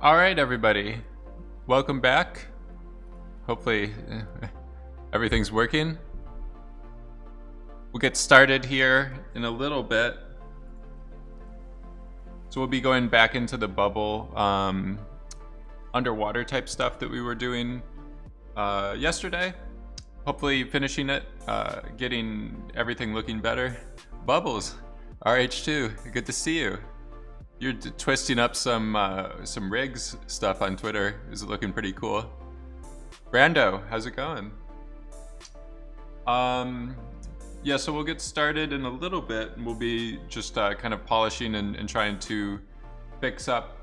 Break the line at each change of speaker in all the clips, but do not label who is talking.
All right, everybody. Welcome back. Hopefully everything's working. We'll get started here in a little bit. So we'll be going back into the bubble underwater type stuff that we were doing yesterday. Hopefully finishing it, getting everything looking better. Bubbles, RH2, good to see you. You're twisting up some rigs stuff on Twitter. Is it looking pretty cool? Brando, how's it going? Yeah, so we'll get started in a little bit. We'll be just kind of polishing and trying to fix up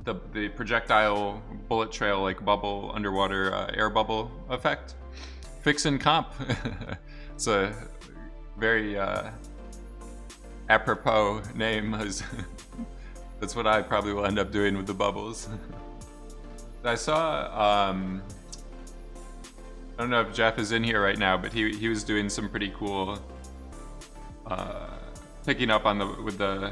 the projectile bullet trail, like bubble, underwater air bubble effect. Fixin' comp. It's a very apropos name. That's what I probably will end up doing with the bubbles. I saw, I don't know if Jeff is in here right now, but he was doing some pretty cool, picking up on with the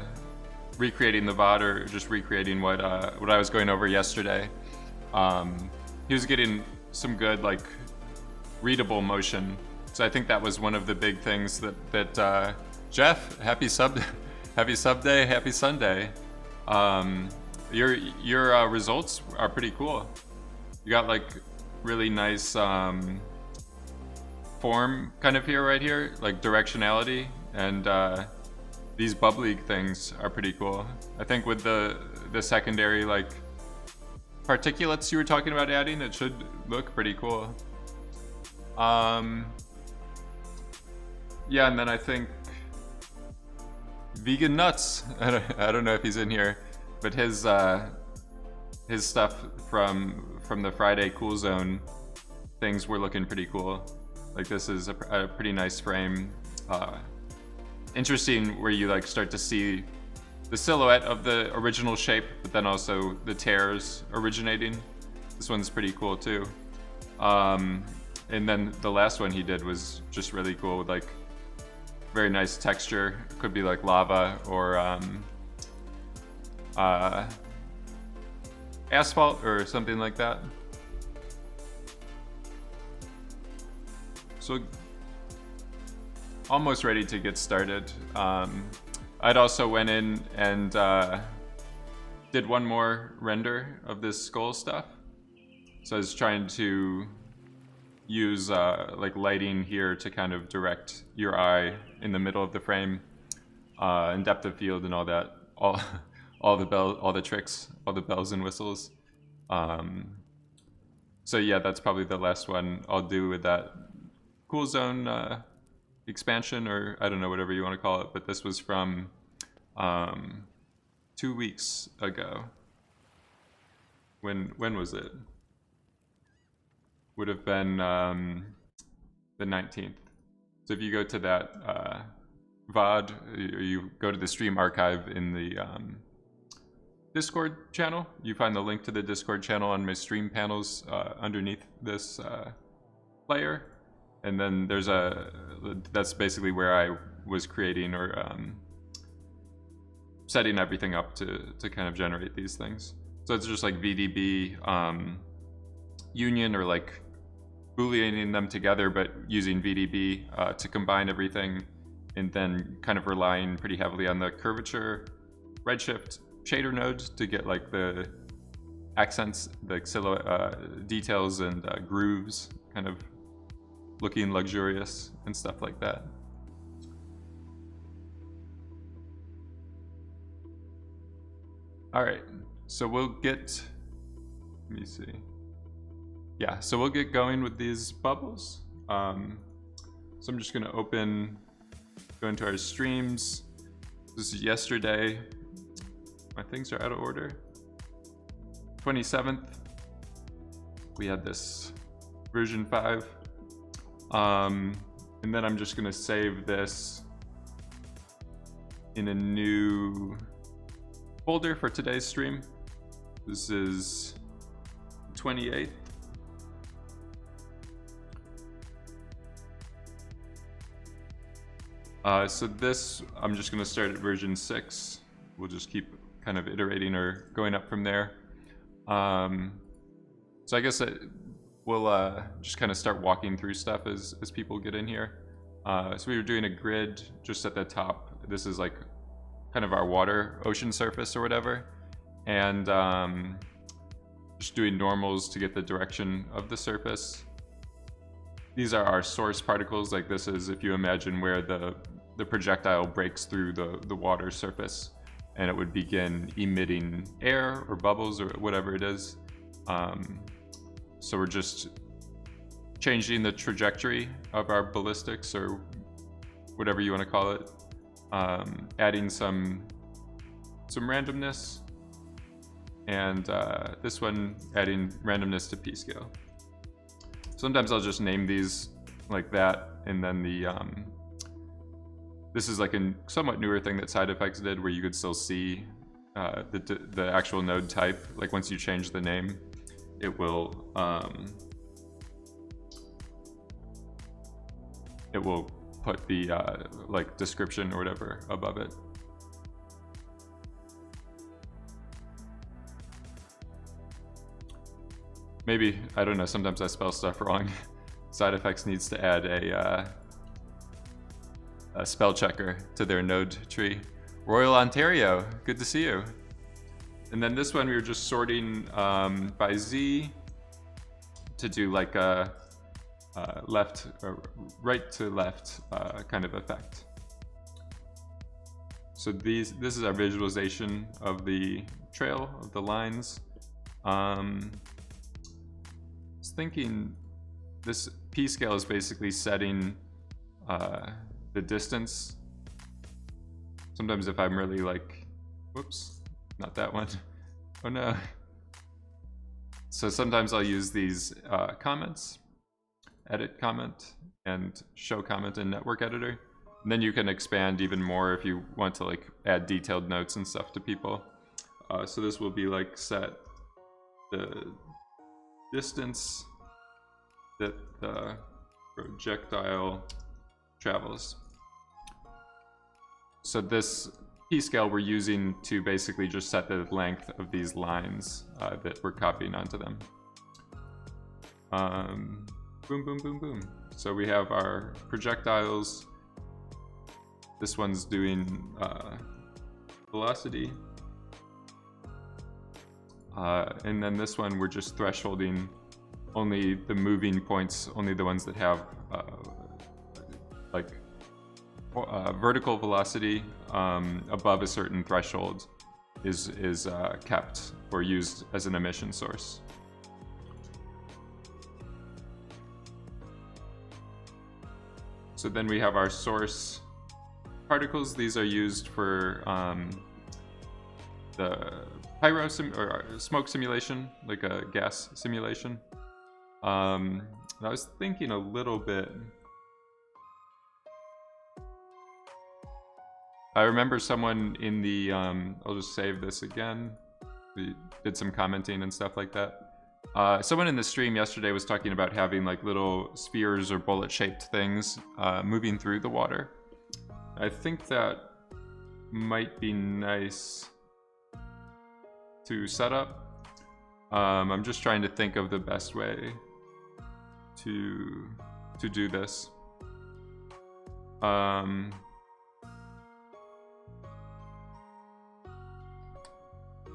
recreating the VOD, or just recreating what I was going over yesterday. He was getting some good, like, readable motion. So I think that was one of the big things that Jeff, happy sub day, happy Sunday. Your results are pretty cool. You got like really nice form kind of here, right here, like directionality, and these bubbly things are pretty cool. I think with the secondary like particulates you were talking about adding, it should look pretty cool. Yeah, and then I think Vegan Nuts, I don't know if he's in here, but his stuff from the Friday Cool Zone things were looking pretty cool. Like this is a pretty nice frame. Interesting where you like start to see the silhouette of the original shape, but then also the tears originating. This one's pretty cool too. And then the last one he did was just really cool with like very nice texture. Could be like lava or asphalt or something like that. So almost ready to get started. I'd also went in and did one more render of this skull stuff. So I was trying to use like lighting here to kind of direct your eye in the middle of the frame, and depth of field and all that, all the tricks, all the bells and whistles. So yeah, that's probably the last one I'll do with that Cool Zone expansion, or I don't know, whatever you want to call it. But this was from 2 weeks ago. When was it? Would have been the 19th. So if you go to that VOD, or you go to the stream archive in the Discord channel, you find the link to the Discord channel on my stream panels underneath this player. And then there's that's basically where I was creating or setting everything up to kind of generate these things. So it's just like VDB union, or like booleaning them together, but using VDB to combine everything, and then kind of relying pretty heavily on the curvature redshift shader node to get like the accents, the silhouette details and grooves kind of looking luxurious and stuff like that. All right, so we'll get, let me see. Yeah, so we'll get going with these bubbles. So I'm just gonna go into our streams. This is yesterday. My things are out of order. 27th, we had this version 5. And then I'm just gonna save this in a new folder for today's stream. This is 28th. So this, I'm just gonna start at version 6. We'll just keep kind of iterating or going up from there. So I guess we'll just kind of start walking through stuff as people get in here. So we were doing a grid just at the top. This is like kind of our ocean surface or whatever. And just doing normals to get the direction of the surface. These are our source particles. Like this is, if you imagine where the projectile breaks through the water surface, and it would begin emitting air or bubbles or whatever it is. So we're just changing the trajectory of our ballistics, or whatever you want to call it, adding some randomness, and this one adding randomness to p-scale. Sometimes I'll just name these like that, and then this is like a somewhat newer thing that Side Effects did, where you could still see the actual node type. Like once you change the name, it will put the like description or whatever above it. Maybe, I don't know, sometimes I spell stuff wrong. Side Effects needs to add a spell checker to their node tree. Royal Ontario, good to see you. And then this one we were just sorting by Z to do like a left or right to left kind of effect. So this is our visualization of the trail, of the lines. I was thinking this P scale is basically setting the distance. Sometimes if I'm really like, whoops, not that one. Oh no. So sometimes I'll use these comments, edit comment, and show comment in Network Editor. And then you can expand even more if you want to like add detailed notes and stuff to people. So this will be like set the distance that the projectile travels. So this P scale we're using to basically just set the length of these lines that we're copying onto them. Boom, boom, boom, boom. So we have our projectiles. This one's doing velocity. And then this one we're just thresholding only the moving points, only the ones that have like vertical velocity above a certain threshold is kept or used as an emission source. So then we have our source particles. These are used for the pyro or smoke simulation, like a gas simulation. I was thinking a little bit. I remember someone in the, I'll just save this again. We did some commenting and stuff like that. Someone in the stream yesterday was talking about having like little spheres or bullet-shaped things moving through the water. I think that might be nice to set up. I'm just trying to think of the best way to do this.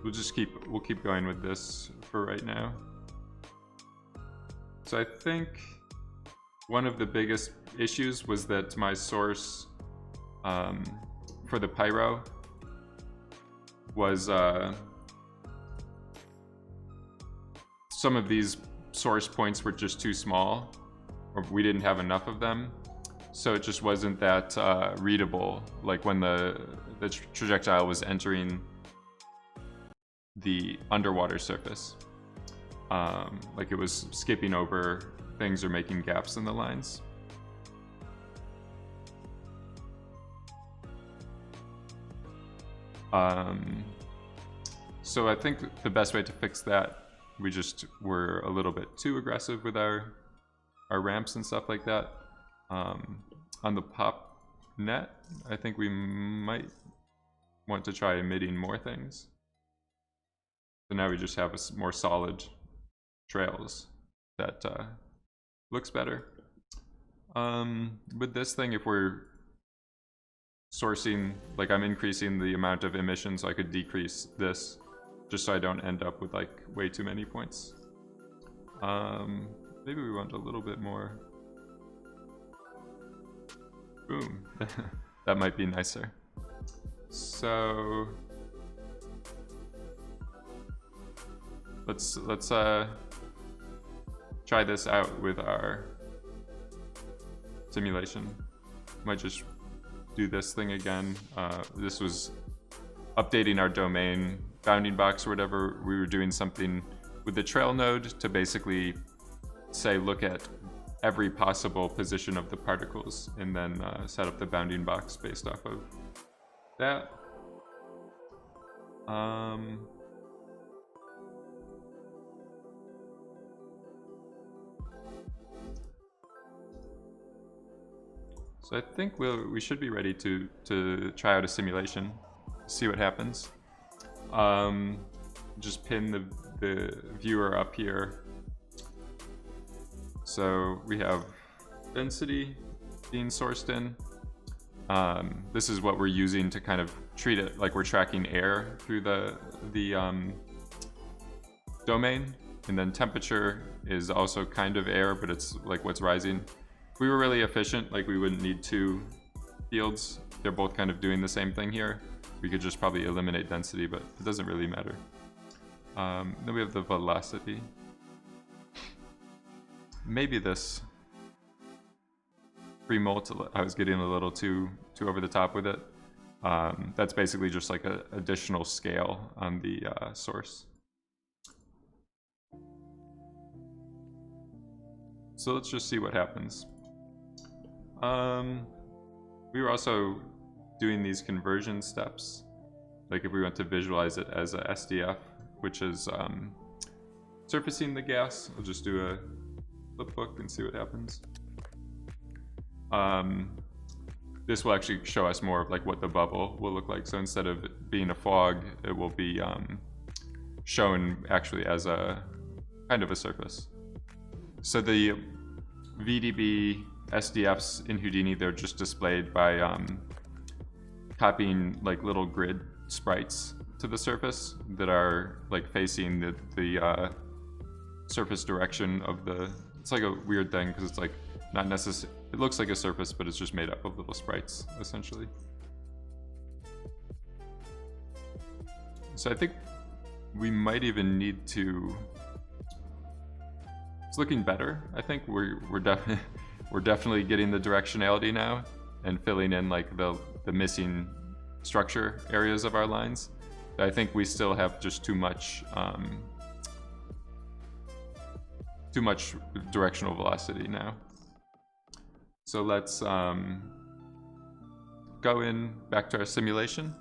We'll keep going with this for right now. So I think one of the biggest issues was that my source for the pyro was some of these source points were just too small, or we didn't have enough of them, so it just wasn't that readable. Like when the projectile was entering the underwater surface, like it was skipping over things or making gaps in the lines. So I think the best way to fix that, we just were a little bit too aggressive with our ramps and stuff like that. On the pop net, I think we might want to try emitting more things. So now we just have a more solid trails that looks better. With this thing, if we're sourcing, like I'm increasing the amount of emissions, so I could decrease this just so I don't end up with like way too many points. Maybe we want a little bit more. Boom. That might be nicer. So let's try this out with our simulation. Might just do this thing again. This was updating our domain bounding box or whatever. We were doing something with the trail node to basically say, look at every possible position of the particles, and then set up the bounding box based off of that. So I think we should be ready to try out a simulation, see what happens. Just pin the viewer up here. So we have density being sourced in. This is what we're using to kind of treat it like we're tracking air through the domain. And then temperature is also kind of air, but it's like what's rising. If we were really efficient, like we wouldn't need two fields. They're both kind of doing the same thing here. We could just probably eliminate density, but it doesn't really matter. Then we have the velocity. Maybe this pre-molt, I was getting a little too over the top with it. That's basically just like an additional scale on the source. So let's just see what happens. We were also doing these conversion steps. Like if we want to visualize it as a SDF, which is surfacing the gas, I'll just do a flipbook and see what happens. This will actually show us more of like what the bubble will look like. So instead of it being a fog, it will be shown actually as a kind of a surface. So the VDB SDFs in Houdini, they're just displayed by copying like little grid sprites to the surface that are like facing the surface direction of the. It's like a weird thing because it's like not necessary. It looks like a surface, but it's just made up of little sprites essentially. So I think we might even need to. It's looking better. I think we're definitely getting the directionality now and filling in like the missing structure areas of our lines. I think we still have just too much directional velocity now. So let's go in back to our simulation.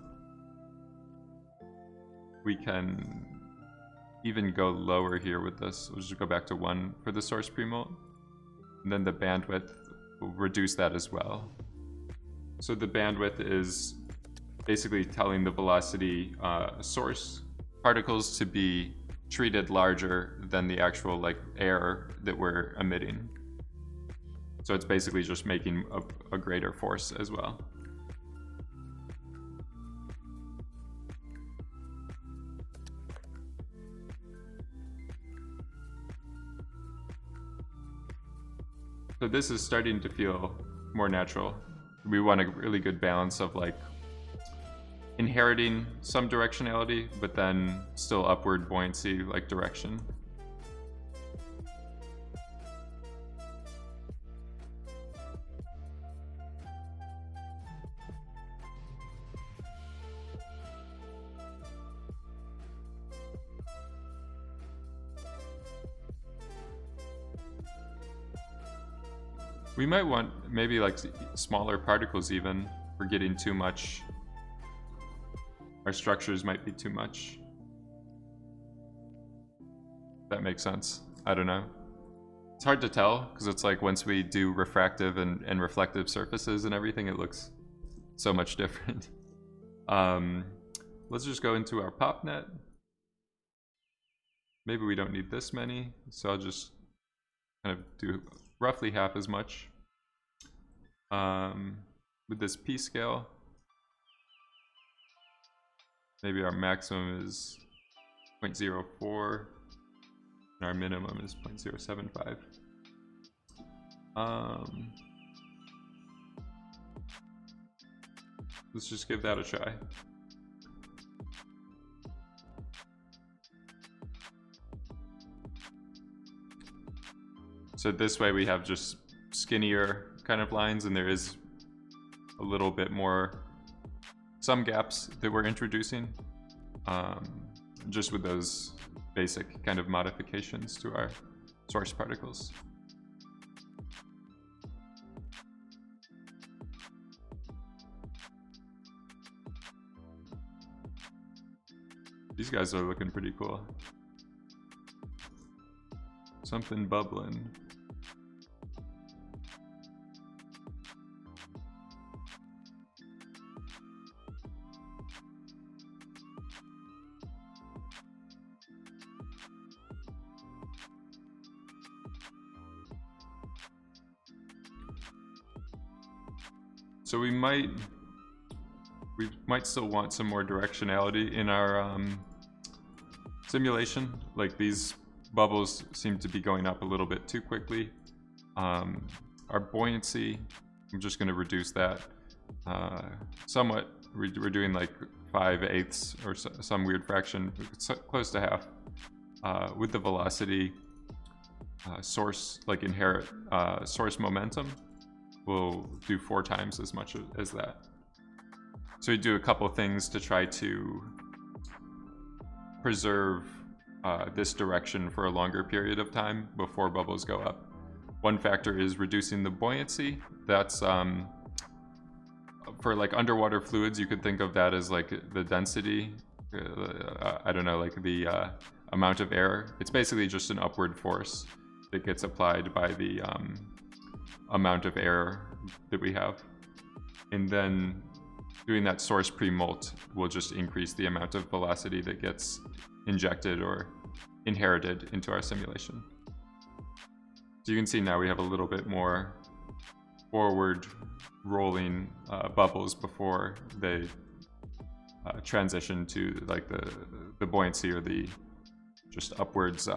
We can even go lower here with this. We'll just go back to 1 for the source pre-molt. And then the bandwidth, will reduce that as well. So the bandwidth is basically telling the velocity source particles to be treated larger than the actual like air that we're emitting. So it's basically just making a greater force as well. So this is starting to feel more natural. We want a really good balance of like inheriting some directionality, but then still upward buoyancy like direction. We might want maybe like smaller particles even. We're getting too much. Our structures might be too much. That makes sense. I don't know. It's hard to tell because it's like once we do refractive and reflective surfaces and everything, it looks so much different. Let's just go into our PopNet. Maybe we don't need this many, so I'll just kind of do roughly half as much. With this P scale, maybe our maximum is 0.04 and our minimum is 0.075. Let's just give that a try. So this way we have just skinnier kind of lines, and there is a little bit more, some gaps that we're introducing, just with those basic kind of modifications to our source particles. These guys are looking pretty cool. Something bubbling. So we might still want some more directionality in our simulation. Like these bubbles seem to be going up a little bit too quickly. Our buoyancy, I'm just going to reduce that somewhat. We're doing like 5/8 or some weird fraction, close to half. With the velocity source, like inherent source momentum, we'll do 4 times as much as that. So we do a couple things to try to preserve this direction for a longer period of time before bubbles go up. One factor is reducing the buoyancy. That's for like underwater fluids, you could think of that as like the density. I don't know, like the amount of air. It's basically just an upward force that gets applied by the amount of air that we have. And then doing that source pre-molt will just increase the amount of velocity that gets injected or inherited into our simulation. So you can see now we have a little bit more forward rolling bubbles before they transition to like the buoyancy or the just upwards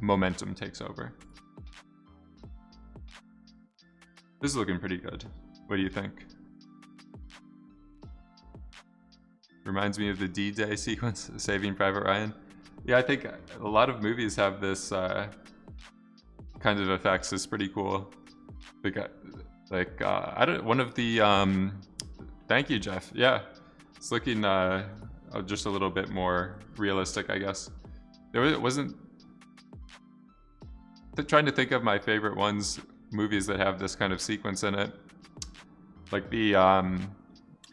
momentum takes over. This is looking pretty good. What do you think? Reminds me of the D-Day sequence, Saving Private Ryan. Yeah, I think a lot of movies have this kind of effects. It's pretty cool. I don't. One of the thank you, Jeff. Yeah, it's looking just a little bit more realistic, I guess. It wasn't. Trying to think of my favorite movies that have this kind of sequence in it, like the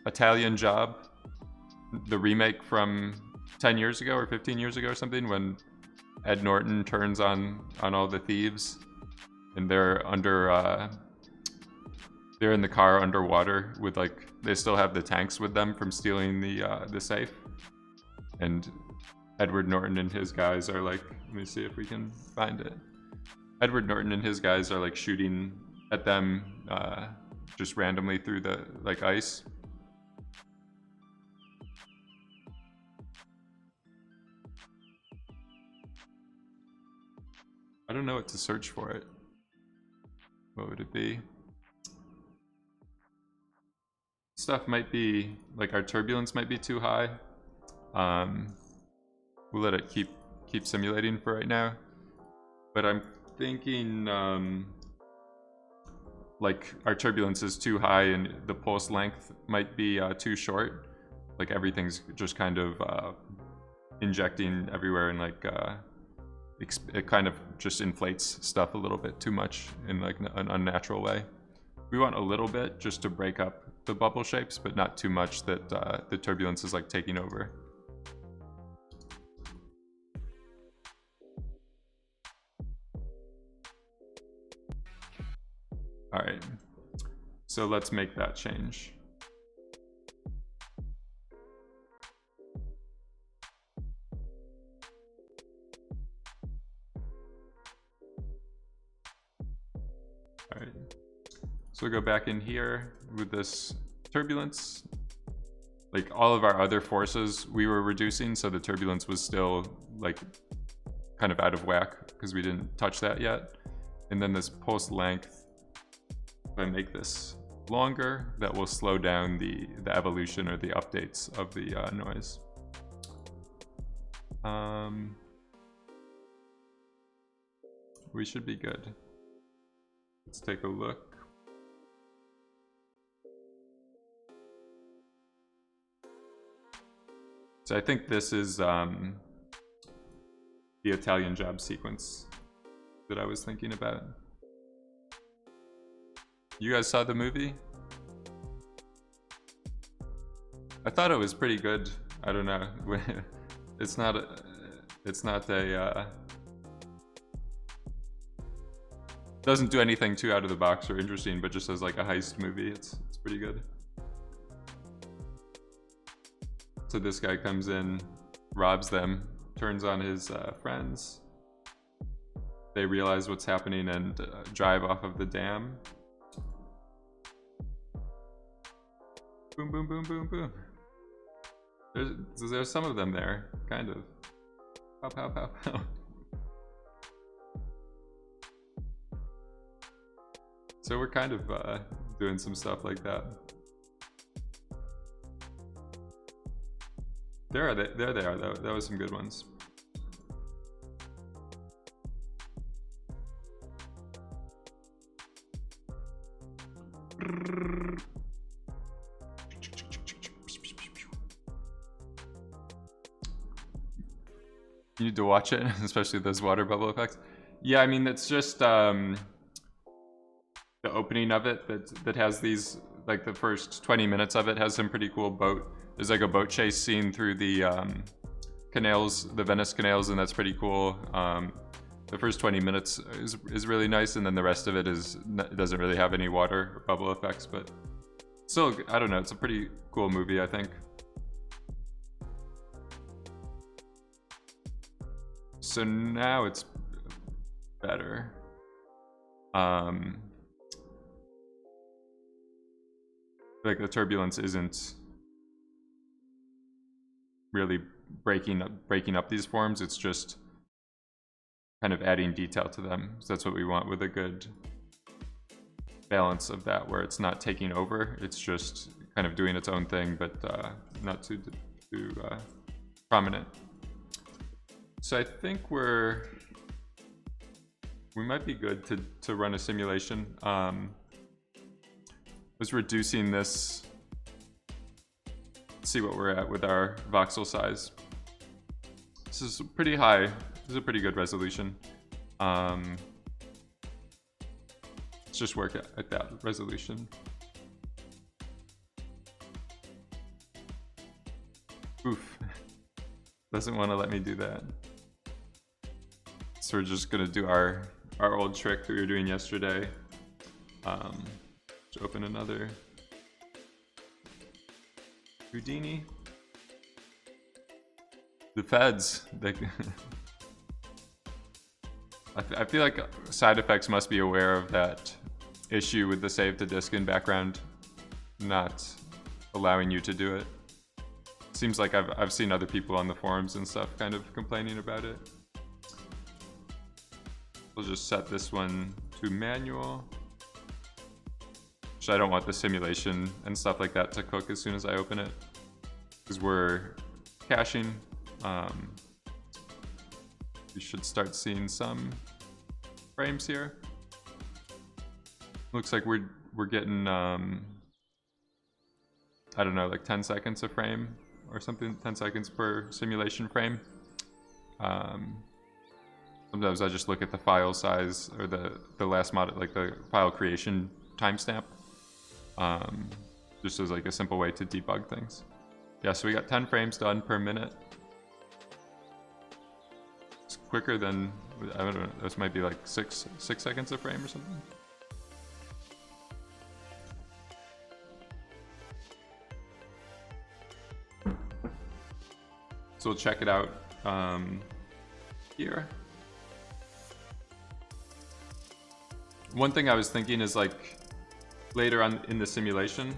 Italian Job, the remake from 10 years ago or 15 years ago or something, when Ed Norton turns on all the thieves and they're in the car underwater with like, they still have the tanks with them from stealing the safe, and Edward Norton and his guys are like, let me see if we can find it. Edward Norton and his guys are like shooting at them just randomly through the like ice. I don't know what to search for it. What would it be? Stuff might be like our turbulence might be too high. We'll let it keep simulating for right now. But I'm thinking like our turbulence is too high and the pulse length might be too short. Like everything's just kind of injecting everywhere, and like it kind of just inflates stuff a little bit too much in like an unnatural way. We want a little bit just to break up the bubble shapes, but not too much that the turbulence is like taking over. All right, so let's make that change. All right, so we'll go back in here with this turbulence. Like all of our other forces we were reducing, so the turbulence was still like kind of out of whack because we didn't touch that yet. And then this pulse length, if I make this longer, that will slow down the evolution or the updates of the noise. We should be good. Let's take a look. So I think this is the Italian Job sequence that I was thinking about. You guys saw the movie? I thought it was pretty good. I don't know. It's not a, it's not a, doesn't do anything too out of the box or interesting, but just as like a heist movie, it's pretty good. So this guy comes in, robs them, turns on his friends. They realize what's happening and drive off of the dam. Boom, boom, boom, boom, boom. There's some of them there, kind of. Pow, pow, pow, pow. So we're kind of doing some stuff like that. There they are. That was some good ones. You need to watch it, especially those water bubble effects. Yeah, I mean, it's just the opening of it that has these, like the first 20 minutes of it has some pretty cool boat. There's like a boat chase scene through the canals, the Venice canals, and that's pretty cool. The first 20 minutes is really nice, and then the rest of it doesn't really have any water bubble effects, but still, I don't know, it's a pretty cool movie, I think. So now it's better. Like the turbulence isn't really breaking up these forms, it's just kind of adding detail to them. So that's what we want with a good balance of that, where it's not taking over, it's just kind of doing its own thing, but not too prominent. So I think we might be good to run a simulation. Was reducing this. Let's see what we're at with our voxel size. This is pretty high. This is a pretty good resolution. Let's just work at that resolution. Oof. Doesn't want to let me do that. So we're just gonna do our old trick that we were doing yesterday. Let's open another Houdini. The feds. I feel like side effects must be aware of that issue with the save to disk in background not allowing you to do it. Seems like I've seen other people on the forums and stuff kind of complaining about it. We'll just set this one to manual. I don't want the simulation and stuff like that to cook as soon as I open it, because we're caching. We should start seeing some frames here. Looks like we're getting I don't know, like 10 seconds a frame or something, 10 seconds per simulation frame. Sometimes I just look at the file size or the last mod, like the file creation timestamp. Just as like a simple way to debug things. Yeah, so we got 10 frames done per minute. It's quicker than, I don't know, this might be like six seconds a frame or something. So we'll check it out here. One thing I was thinking is like, later on in the simulation,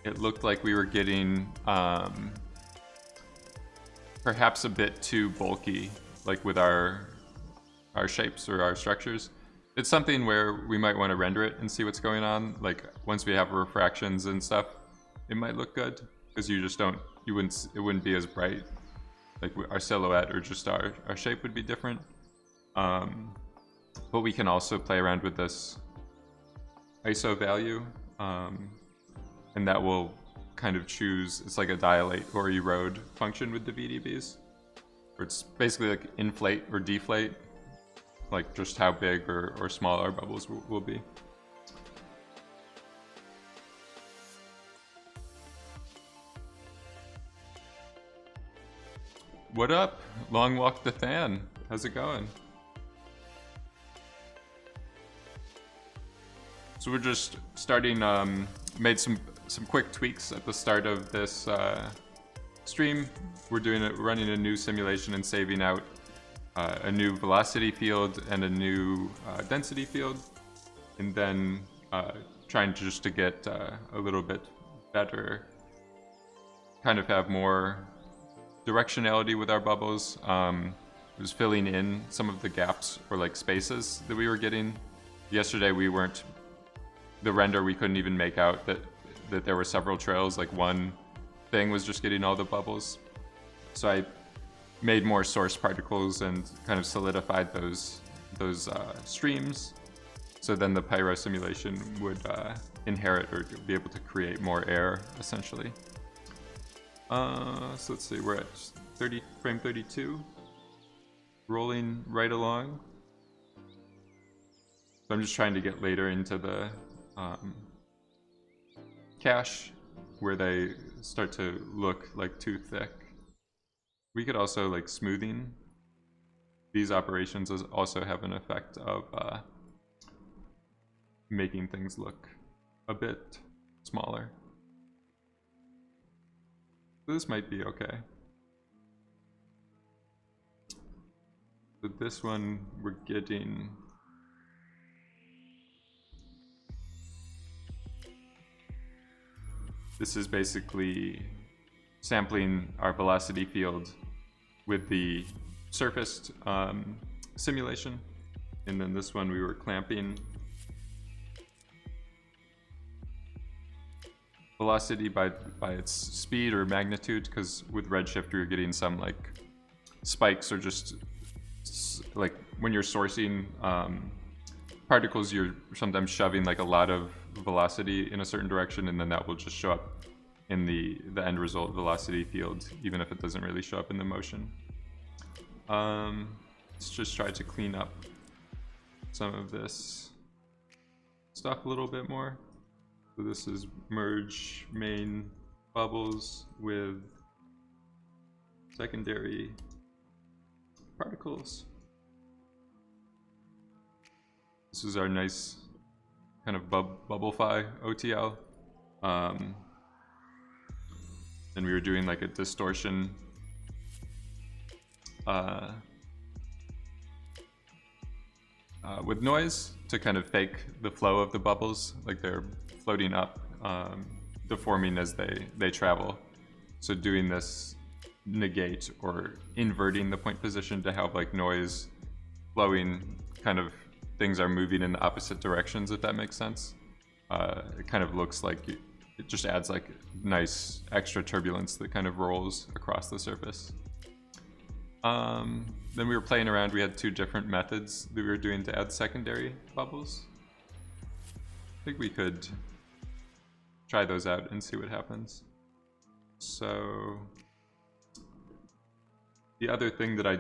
it looked like we were getting perhaps a bit too bulky, like with our shapes or our structures. It's something where we might want to render it and see what's going on. Like once we have refractions and stuff, it might look good because you just don't, it wouldn't be as bright. Like our silhouette or just our shape would be different. But we can also play around with this ISO value, and that will kind of choose, it's like a dilate or erode function with the VDBs, where it's basically like inflate or deflate, like just how big or small our bubbles will be. What up? Long Walk the Fan. How's it going? So we're just starting, made some quick tweaks at the start of this stream. We're running a new simulation and saving out a new velocity field and a new density field, and then trying to get a little bit better, kind of have more directionality with our bubbles. It was filling in some of the gaps or like spaces that we were getting. Yesterday the render we couldn't even make out that there were several trails, like one thing was just getting all the bubbles. So I made more source particles and kind of solidified those streams. So then the pyro simulation would inherit or be able to create more air, essentially. So let's see, we're at frame 32, rolling right along. So I'm just trying to get later into the cache where they start to look like too thick. We could also, like, smoothing these operations also have an effect of making things look a bit smaller. This might be okay. So this one we're getting this is basically sampling our velocity field with the surfaced simulation, and then this one we were clamping velocity by its speed or magnitude, because with Redshift you're getting some like spikes, or just like when you're sourcing particles, you're sometimes shoving like a lot of velocity in a certain direction, and then that will just show up in the end result velocity field, even if it doesn't really show up in the motion. Let's just try to clean up some of this stuff a little bit more. So this is merge main bubbles with secondary particles. This is our nice kind of bubblefy OTL. And we were doing like a distortion with noise to kind of fake the flow of the bubbles, like they're floating up, deforming as they travel. So doing this negate or inverting the point position to have like noise flowing, kind of things are moving in the opposite directions, if that makes sense. It kind of looks like it just adds like nice extra turbulence that kind of rolls across the surface. Then we were playing around. We had two different methods that we were doing to add secondary bubbles. I think we could try those out and see what happens. So the other thing that I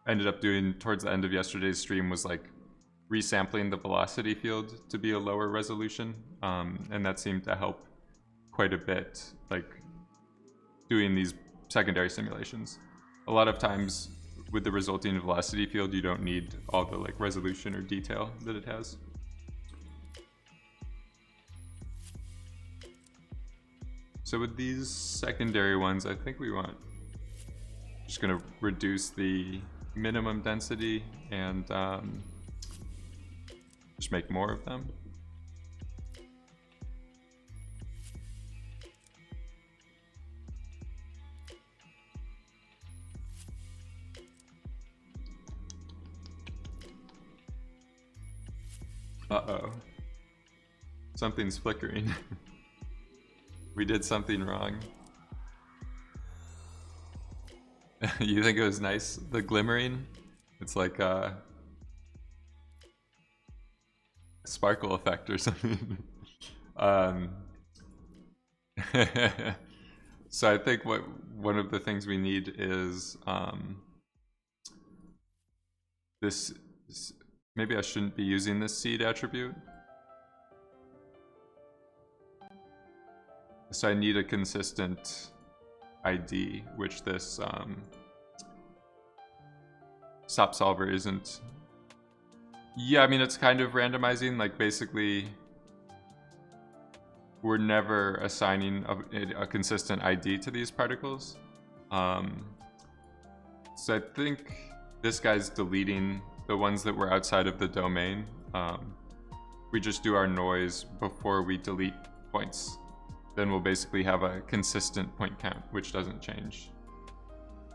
ended up doing towards the end of yesterday's stream was like resampling the velocity field to be a lower resolution, and that seemed to help quite a bit, like doing these secondary simulations. A lot of times with the resulting velocity field, you don't need all the like resolution or detail that it has. So with these secondary ones, I think we want just gonna reduce the minimum density and just make more of them. Uh-oh. Something's flickering. We did something wrong. You think it was nice, the glimmering? It's like a sparkle effect or something. So I think one of the things we need is this. Maybe I shouldn't be using this seed attribute. So I need a consistent ID, which this SOP solver isn't. Yeah, I mean, it's kind of randomizing. Like, basically, we're never assigning a consistent ID to these particles. So I think this guy's deleting the ones that were outside of the domain. We just do our noise before we delete points. Then we'll basically have a consistent point count, which doesn't change.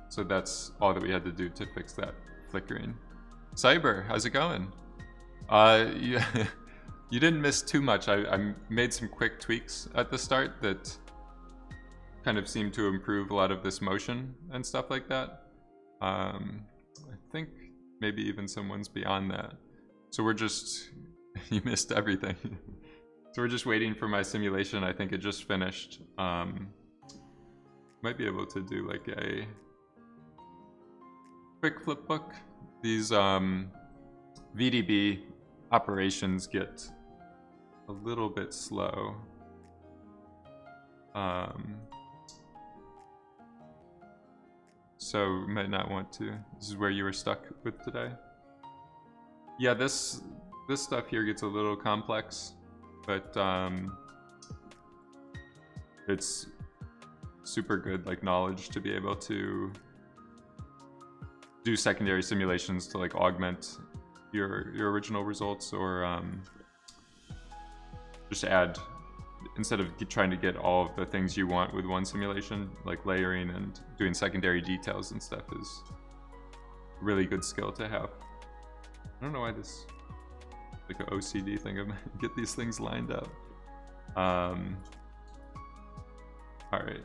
So that's all that we had to do to fix that flickering. Cyber, how's it going? You, you didn't miss too much. I made some quick tweaks at the start that kind of seemed to improve a lot of this motion and stuff like that. I think maybe even some ones beyond that. So we're just, you missed everything. So we're just waiting for my simulation. I think it just finished. Might be able to do like a quick flipbook. These VDB operations get a little bit slow. So we might not want to. This is where you were stuck with today. Yeah, this stuff here gets a little complex, but it's super good like knowledge to be able to do secondary simulations to like augment your original results, or just add, instead of trying to get all of the things you want with one simulation, like layering and doing secondary details and stuff is a really good skill to have. I don't know why this, like an OCD thing of get these things lined up. All right,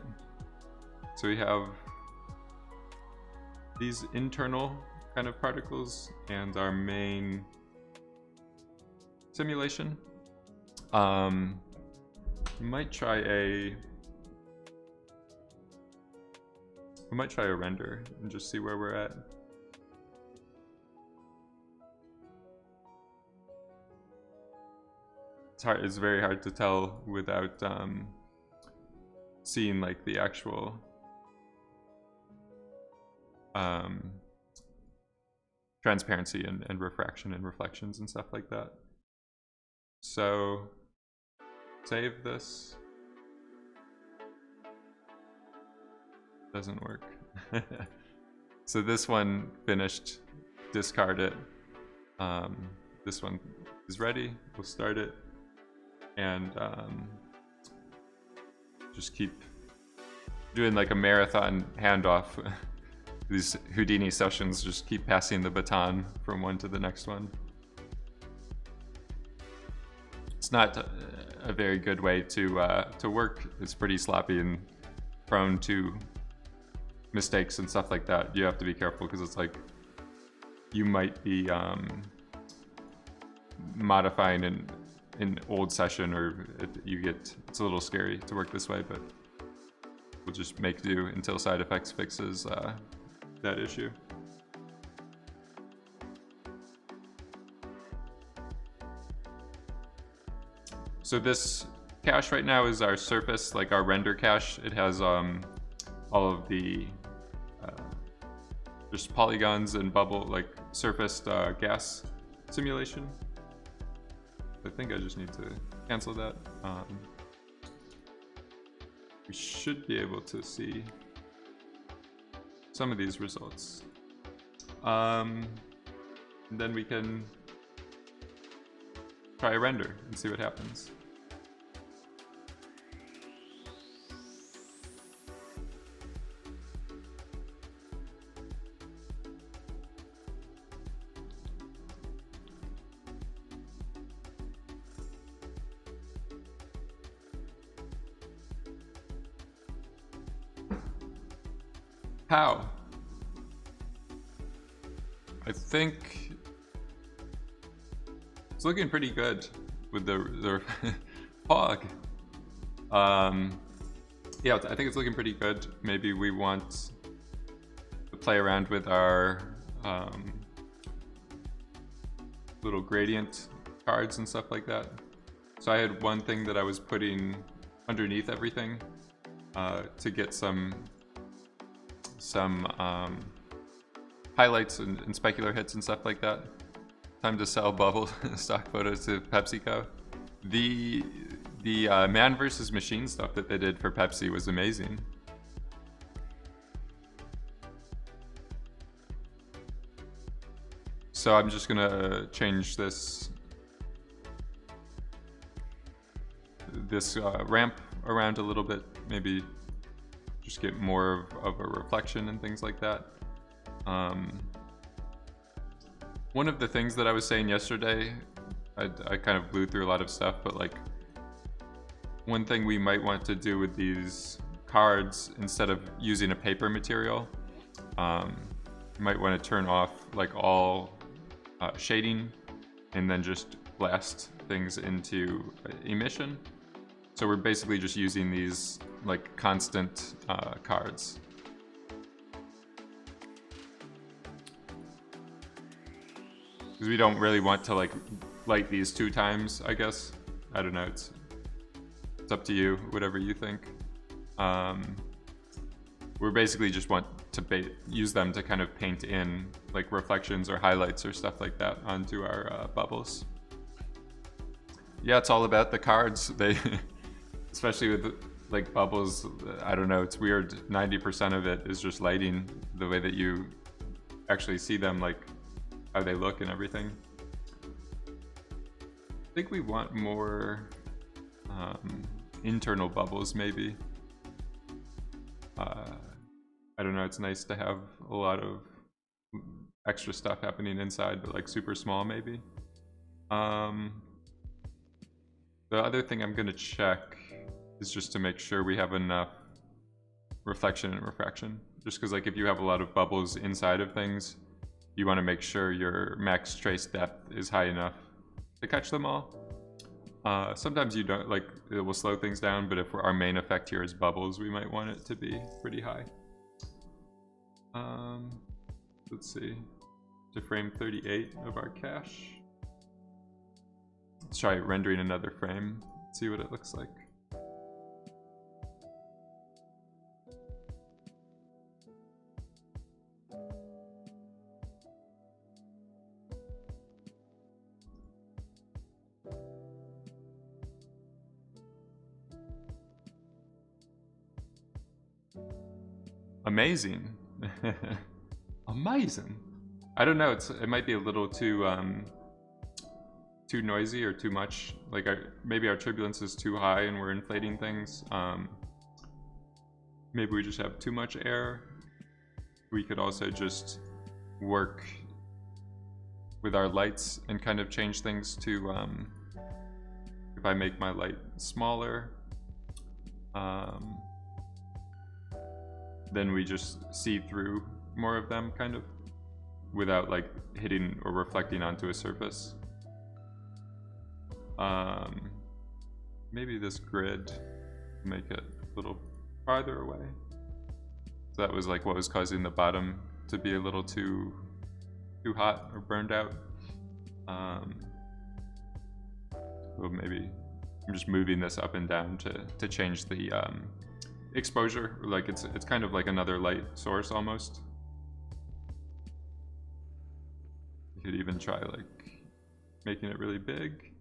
so we have these internal kind of particles and our main simulation. We might try a render and just see where we're at. It's very hard to tell without seeing like the actual transparency and refraction and reflections and stuff like that. So save this. Doesn't work. So this one finished, discard it. This one is ready, we'll start it, and just keep doing like a marathon handoff. These Houdini sessions just keep passing the baton from one to the next one. It's not a very good way to work. It's pretty sloppy and prone to mistakes and stuff like that. You have to be careful because it's like you might be modifying an old session, or it's a little scary to work this way, but we'll just make do until side effects fixes that issue. So this cache right now is our surface, like our render cache. It has all of the just polygons and bubble, like surfaced gas simulation. I think I just need to cancel that. We should be able to see some of these results. And then we can try a render and see what happens. How? I think it's looking pretty good with the fog. Yeah, I think it's looking pretty good. Maybe we want to play around with our little gradient cards and stuff like that. So I had one thing that I was putting underneath everything to get some highlights and specular hits and stuff like that. Time to sell bubble stock photos to PepsiCo. The man versus machine stuff that they did for Pepsi was amazing. So I'm just gonna change this ramp around a little bit, maybe just get more of a reflection and things like that. One of the things that I was saying yesterday, I kind of blew through a lot of stuff, but like one thing we might want to do with these cards, instead of using a paper material, you might want to turn off like all shading and then just blast things into emission. So we're basically just using these like constant cards. Because we don't really want to like light these 2 times, I guess. I don't know, it's up to you, whatever you think. We basically just want to use them to kind of paint in like reflections or highlights or stuff like that onto our bubbles. Yeah, it's all about the cards. They, especially with like bubbles, I don't know, it's weird. 90% of it is just lighting, the way that you actually see them, like how they look and everything. I think we want more internal bubbles, maybe. I don't know, it's nice to have a lot of extra stuff happening inside, but like super small maybe. The other thing I'm gonna check is just to make sure we have enough reflection and refraction. Just because like if you have a lot of bubbles inside of things, you want to make sure your max trace depth is high enough to catch them all. Sometimes you don't, like it will slow things down, but if our main effect here is bubbles, we might want it to be pretty high. Let's see, to frame 38 of our cache. Let's try rendering another frame, see what it looks like. Amazing. Amazing. I don't know, it might be a little too noisy or too much. Like maybe our turbulence is too high and we're inflating things. Maybe we just have too much air. We could also just work with our lights and kind of change things to, if I make my light smaller, then we just see through more of them, kind of, without like hitting or reflecting onto a surface. Maybe this grid, make it a little farther away. So that was like what was causing the bottom to be a little too hot or burned out. Well, maybe I'm just moving this up and down to change the exposure. Like it's kind of like another light source almost. You could even try like making it really big.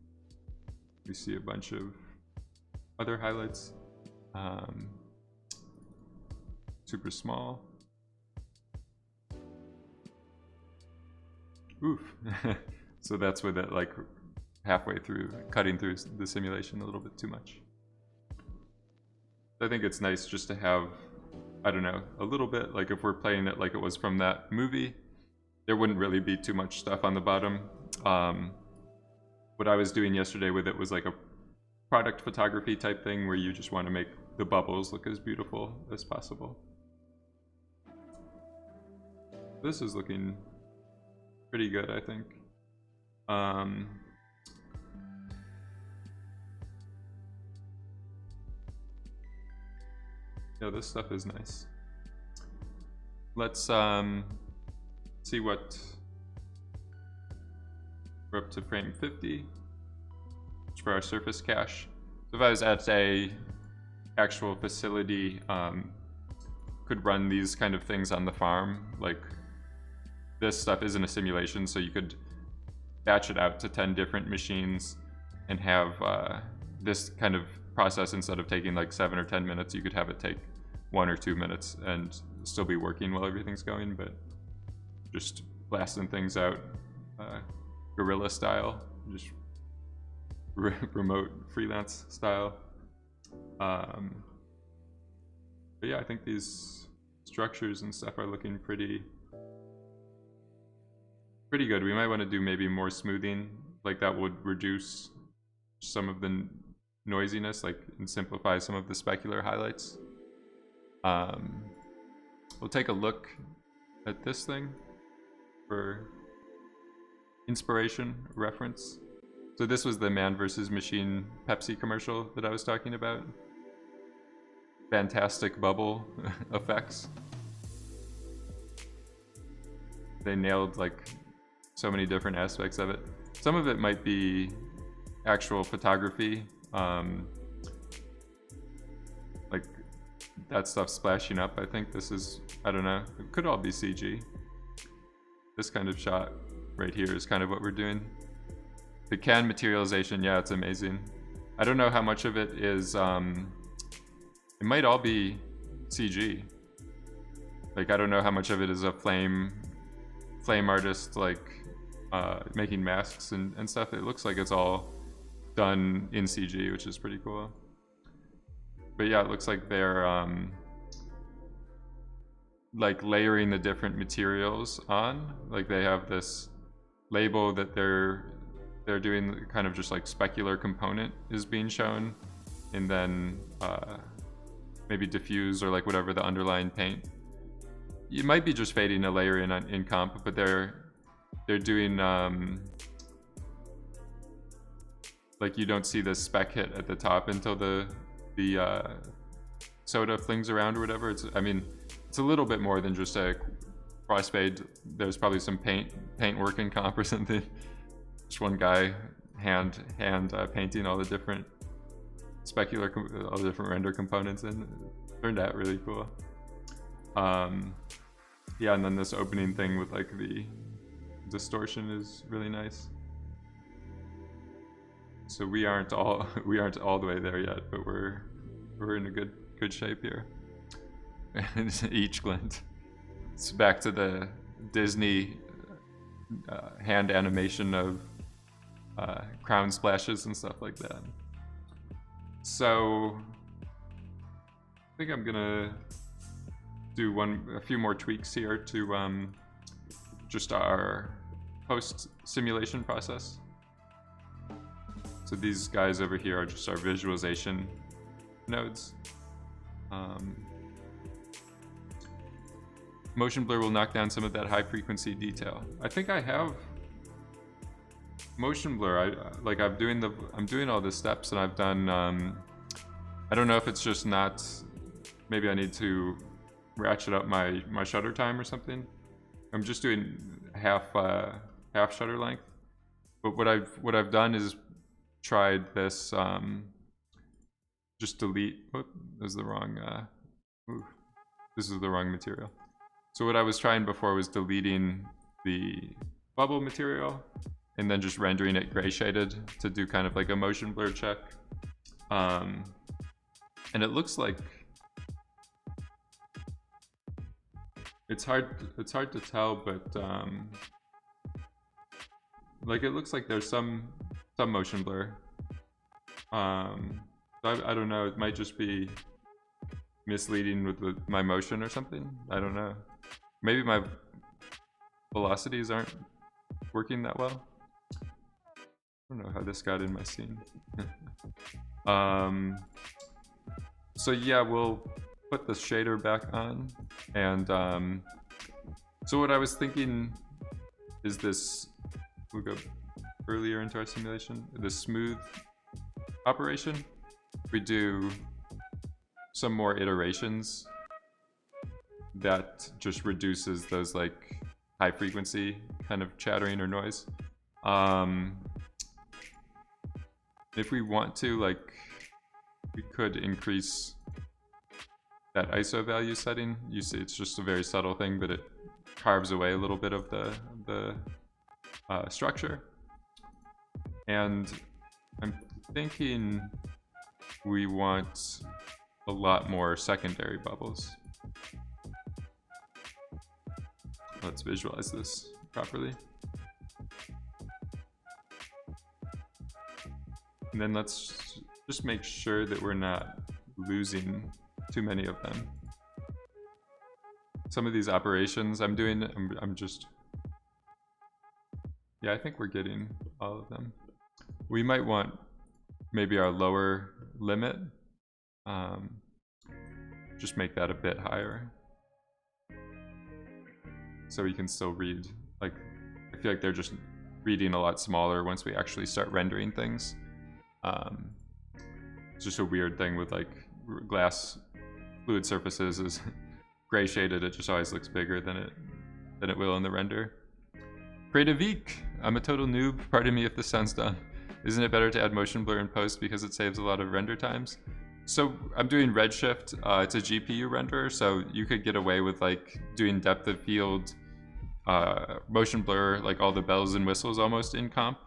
We see a bunch of other highlights. Super small. Oof. So that's with it like halfway through, cutting through the simulation a little bit too much. I think it's nice just to have, I don't know, a little bit, like if we're playing it like it was from that movie, there wouldn't really be too much stuff on the bottom. What I was doing yesterday with it was like a product photography type thing where you just want to make the bubbles look as beautiful as possible. This is looking pretty good, I think. Yeah, this stuff is nice. Let's see what we're up to. Frame 50 for our surface cache. So if I was at a actual facility, could run these kind of things on the farm, like this stuff isn't a simulation, so you could batch it out to 10 different machines and have this kind of process, instead of taking like 7 or 10 minutes, you could have it take 1 or 2 minutes and still be working while everything's going, but just blasting things out guerrilla style, just remote freelance style. But yeah, I think these structures and stuff are looking pretty good. We might want to do maybe more smoothing, like that would reduce some of the noisiness, like, and simplify some of the specular highlights. We'll take a look at this thing for inspiration reference. So this was the Man vs. Machine Pepsi commercial that I was talking about. Fantastic bubble effects. They nailed like so many different aspects of it. Some of it might be actual photography, like that stuff splashing up. I think this is, I don't know, it could all be CG. This kind of shot right here is kind of what we're doing. The can materialization, yeah, it's amazing. I don't know how much of it is, it might all be CG. Like, I don't know how much of it is a flame artist, like, making masks and stuff. It looks like it's all done in CG, which is pretty cool. But yeah, it looks like they're like layering the different materials on. Like they have this label that they're doing kind of just like specular component is being shown, and then maybe diffuse or like whatever the underlying paint. You might be just fading a layer in comp, but they're doing like you don't see the spec hit at the top until the soda flings around or whatever. I mean, it's a little bit more than just a crossfade. There's probably some paint work in comp or something. Just one guy hand painting all the different specular, all the different render components, and it turned out really cool. Yeah, and then this opening thing with like the distortion is really nice. So we aren't all the way there yet, but we're in a good shape here. Each glint. It's back to the Disney hand animation of crown splashes and stuff like that. So I think I'm gonna do a few more tweaks here to just our post simulation process. So these guys over here are just our visualization nodes. Motion blur will knock down some of that high frequency detail. I think I have motion blur. I'm doing all the steps, and I've done. I don't know if it's just not. Maybe I need to ratchet up my shutter time or something. I'm just doing half shutter length. But what I've done is tried this. Just delete. Whoop, this is the wrong. This is the wrong material. So what I was trying before was deleting the bubble material and then just rendering it gray shaded to do kind of like a motion blur check. And it looks like it's hard to tell, but like it looks like there's some motion blur. I don't know, it might just be misleading with my motion or something. I don't know. Maybe my velocities aren't working that well. I don't know how this got in my scene. So yeah, we'll put the shader back on. And so what I was thinking is this, we'll go earlier into our simulation, the smooth operation. We do some more iterations that just reduces those like high frequency kind of chattering or noise. If we want to, like, we could increase that ISO value setting. You see, it's just a very subtle thing, but it carves away a little bit of the structure. And I'm thinking we want a lot more secondary bubbles. Let's visualize this properly. And then let's just make sure that we're not losing too many of them. Some of these operations I'm doing, I'm just... Yeah, I think we're getting all of them. We might want maybe our lower limit. Just make that a bit higher. So we can still read. Like, I feel like they're just reading a lot smaller once we actually start rendering things. It's just a weird thing with like glass fluid surfaces is gray shaded. It just always looks bigger than it will in the render. Creativik, I'm a total noob. Pardon me if this sounds dumb. Isn't it better to add motion blur in post because it saves a lot of render times? So I'm doing Redshift. It's a GPU renderer, so you could get away with like doing depth of field, motion blur, like all the bells and whistles almost in comp.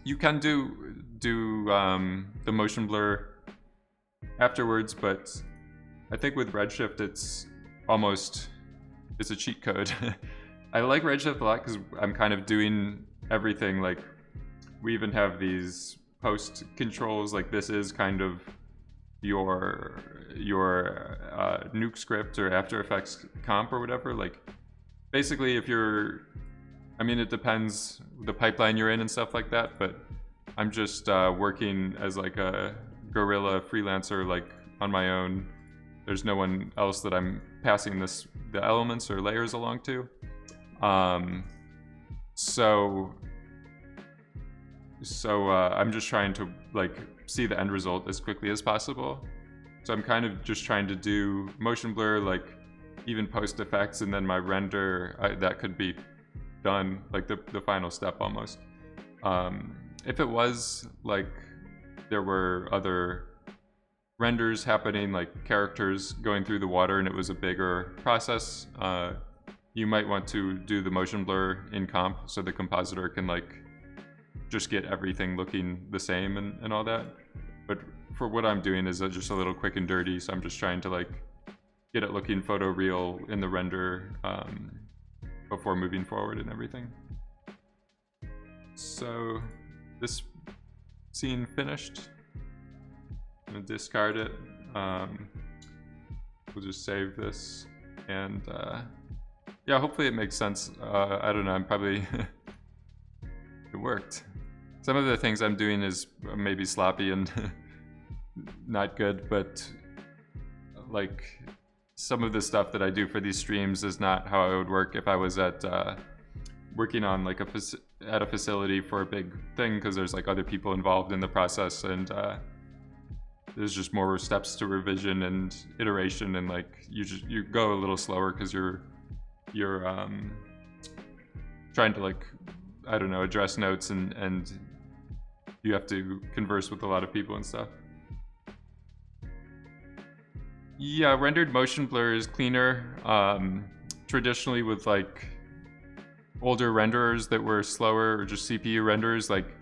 You can do the motion blur afterwards, but I think with Redshift it's a cheat code. I like Redshift a lot because I'm kind of doing everything. Like we even have these post controls. Like this is kind of your Nuke script or After Effects comp or whatever. Like basically if you're, I mean it depends the pipeline you're in and stuff like that, but I'm just working as like a guerrilla freelancer, like on my own. There's no one else that I'm passing the elements or layers along to. So I'm just trying to like see the end result as quickly as possible. So I'm kind of just trying to do motion blur, like even post effects, and then my render that could be done, like the final step almost. If it was like there were other renders happening, like characters going through the water, and it was a bigger process, you might want to do the motion blur in comp so the compositor can like just get everything looking the same and all that. But for what I'm doing is just a little quick and dirty, so I'm just trying to like get it looking photoreal in the render before moving forward and everything. So this scene finished. I'm gonna discard it. We'll just save this, and yeah, hopefully it makes sense. I don't know, I'm probably it worked. Some of the things I'm doing is maybe sloppy and not good, but like some of the stuff that I do for these streams is not how it would work if I was at working on like at a facility for a big thing, because there's like other people involved in the process, and there's just more steps to revision and iteration, and like you go a little slower because you're trying to like, I don't know, address notes, and you have to converse with a lot of people and stuff. Yeah, rendered motion blur is cleaner. Traditionally with like older renderers that were slower, or just CPU renderers, like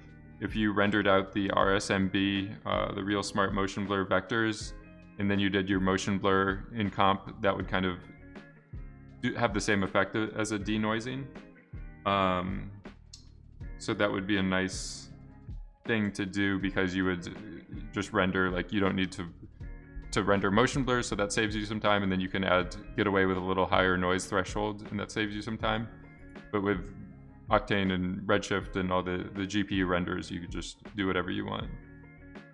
if you rendered out the RSMB, the Real Smart Motion Blur vectors, and then you did your motion blur in comp, that would kind of have the same effect as a denoising. So that would be a nice thing to do, because you would just render, like you don't need to render motion blur, so that saves you some time, and then you can get away with a little higher noise threshold, and that saves you some time. But with Octane and Redshift and all the GPU renders, you could just do whatever you want.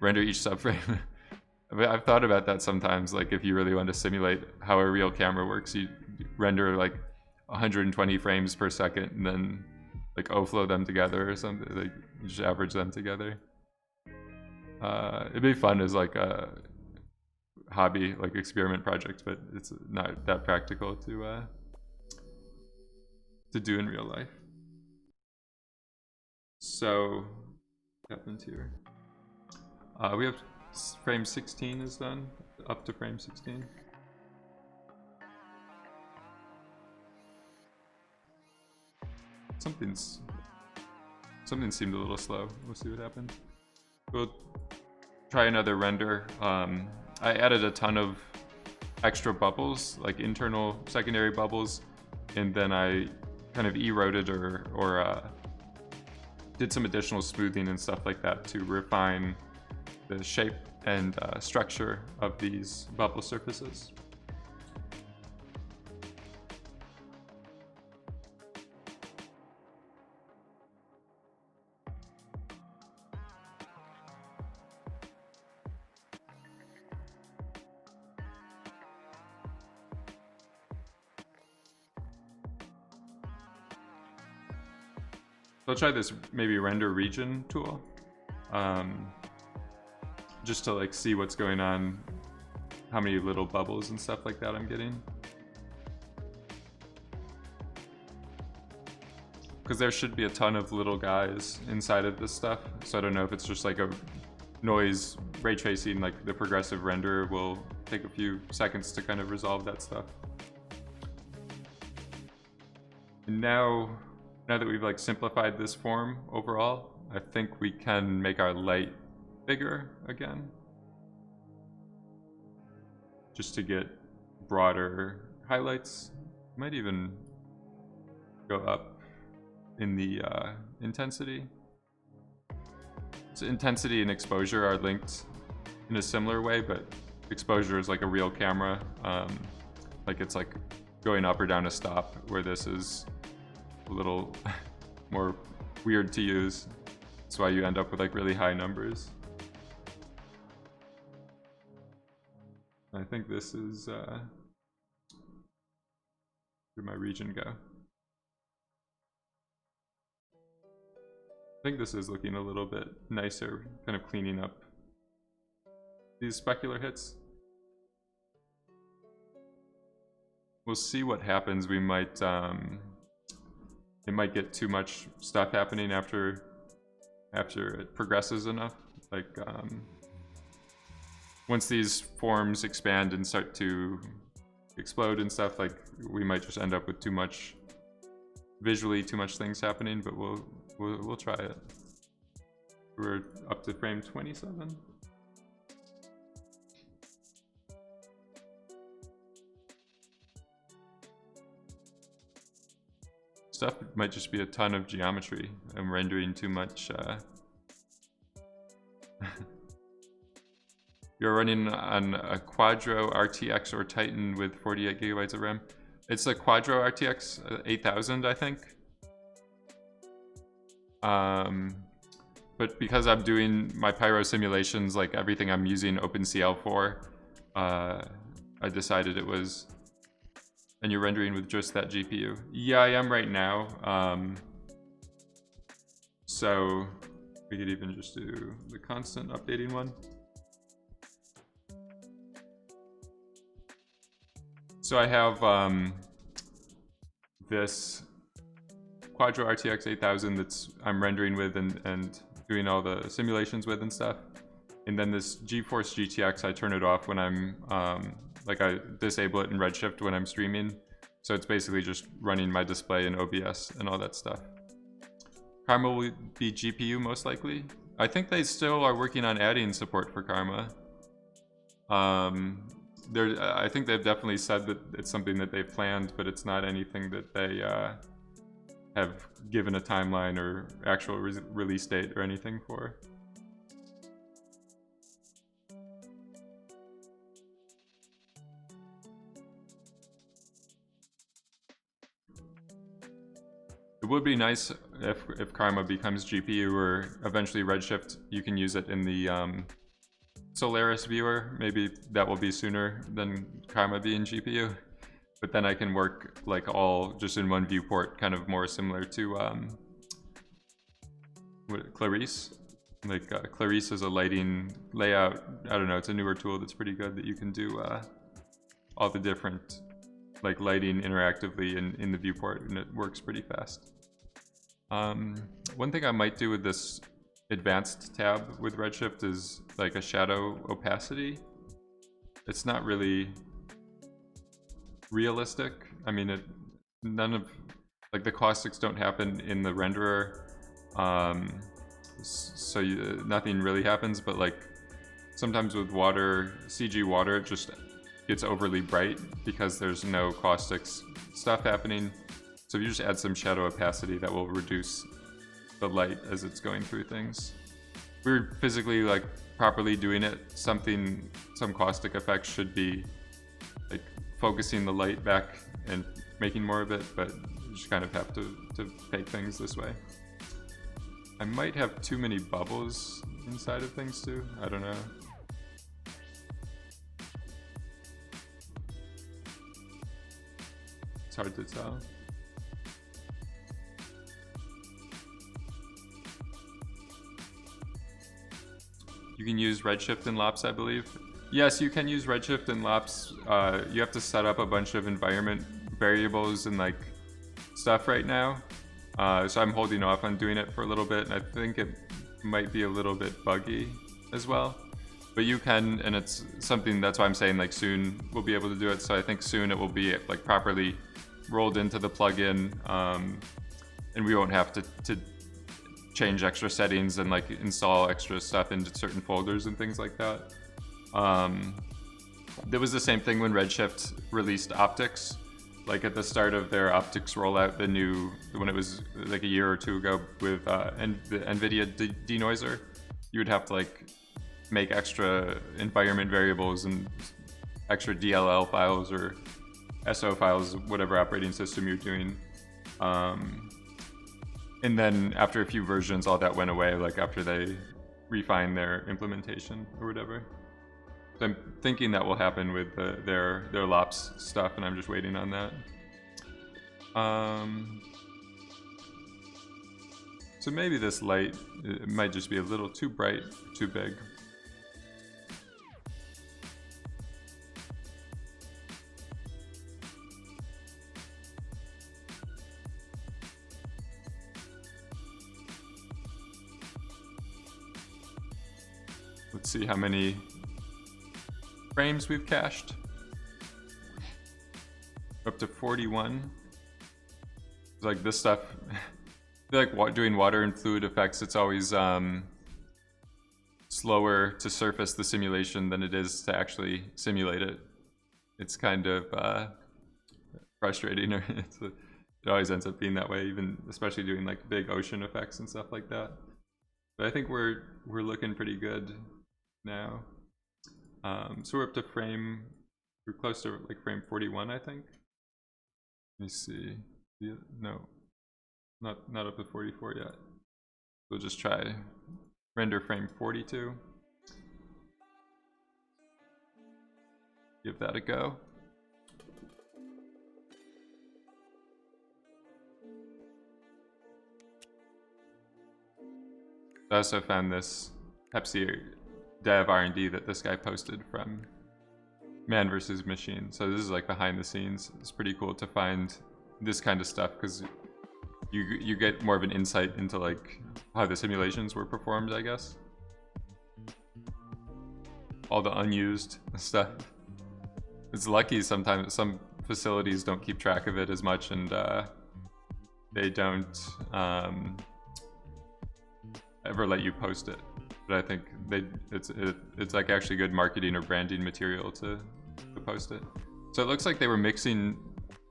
Render each subframe. I've thought about that sometimes, like if you really want to simulate how a real camera works, you render like 120 frames per second and then like O-flow them together or something, like you just average them together. It'd be fun as like a hobby, like experiment project, but it's not that practical to do in real life. So what happened here? We have frame 16 is done, up to frame 16. Something seemed a little slow. We'll see what happens. We'll try another render. I added a ton of extra bubbles, like internal secondary bubbles, and then I kind of eroded or did some additional smoothing and stuff like that to refine the shape and structure of these bubble surfaces. I'll try this maybe render region tool, just to like see what's going on, how many little bubbles and stuff like that I'm getting. Because there should be a ton of little guys inside of this stuff, so I don't know if it's just like a noise ray tracing, like the progressive render will take a few seconds to kind of resolve that stuff. And now that we've like simplified this form overall, I think we can make our light bigger again, just to get broader highlights. Might even go up in the intensity. So intensity and exposure are linked in a similar way, but exposure is like a real camera, like it's like going up or down a stop, where this is a little more weird to use. That's why you end up with like really high numbers. I think this is where'd my region go? I think this is looking a little bit nicer, kind of cleaning up these specular hits. We'll see what happens. We might it might get too much stuff happening after it progresses enough. Like once these forms expand and start to explode and stuff, like we might just end up with too much things happening. But we'll try it. We're up to frame 27. Stuff might just be a ton of geometry. I'm rendering too much. You're running on a Quadro RTX or Titan with 48 gigabytes of RAM. It's a Quadro RTX 8000, I think. But because I'm doing my Pyro simulations, like everything I'm using OpenCL for, I decided it was. And you're rendering with just that GPU? Yeah, I am right now. So we could even just do the constant updating one. So I have this Quadro RTX 8000 I'm rendering with and doing all the simulations with and stuff. And then this GeForce GTX, I turn it off when I'm like I disable it in Redshift when I'm streaming. So it's basically just running my display in OBS and all that stuff. Karma will be GPU most likely. I think they still are working on adding support for Karma. I think they've definitely said that it's something that they've planned, but it's not anything that they have given a timeline or actual release date or anything for. It would be nice if Karma becomes GPU, or eventually Redshift, you can use it in the Solaris viewer. Maybe that will be sooner than Karma being GPU. But then I can work like all just in one viewport, kind of more similar to Clarice. Like Clarice is a lighting layout. I don't know, it's a newer tool that's pretty good that you can do all the different like lighting interactively in the viewport, and it works pretty fast. One thing I might do with this advanced tab with Redshift is like a shadow opacity. It's not really realistic. I mean, like the caustics don't happen in the renderer, so nothing really happens. But like sometimes with water, CG water, it just gets overly bright because there's no caustics stuff happening. So if you just add some shadow opacity, that will reduce the light as it's going through things. If we're physically like properly doing it, some caustic effects should be like focusing the light back and making more of it, but you just kind of have to fake things this way. I might have too many bubbles inside of things too, I don't know. It's hard to tell. You can use Redshift and Lops, I believe. Yes, you can use Redshift and Lops. You have to set up a bunch of environment variables and like stuff right now. So I'm holding off on doing it for a little bit, and I think it might be a little bit buggy as well. But you can, and it's something, that's why I'm saying like soon we'll be able to do it. So I think soon it will be like properly rolled into the plugin, and we won't have to change extra settings and like install extra stuff into certain folders and things like that. There was the same thing when Redshift released optics. Like at the start of their optics rollout, when it was like a year or two ago with the NVIDIA denoiser, you would have to like make extra environment variables and extra DLL files or SO files, whatever operating system you're doing. And then after a few versions, all that went away, like after they refined their implementation or whatever. So I'm thinking that will happen with their Lops stuff, and I'm just waiting on that. So maybe this light, it might just be a little too bright, too big. Let's see how many frames we've cached. Up to 41. Like this stuff, I feel like doing water and fluid effects, it's always slower to surface the simulation than it is to actually simulate it. It's kind of frustrating, or it always ends up being that way, even especially doing like big ocean effects and stuff like that. But I think we're looking pretty good now. So we're up to we're close to like frame 41, I think. Let me see. No, not up to 44 yet. We'll just try render frame 42. Give that a go. I also found this Pepsi dev R&D that this guy posted from Man vs. Machine. So this is like behind the scenes. It's pretty cool to find this kind of stuff because you get more of an insight into like how the simulations were performed, I guess. All the unused stuff. It's lucky sometimes some facilities don't keep track of it as much, and they don't ever let you post it. But I think it's like actually good marketing or branding material to post it. So it looks like they were mixing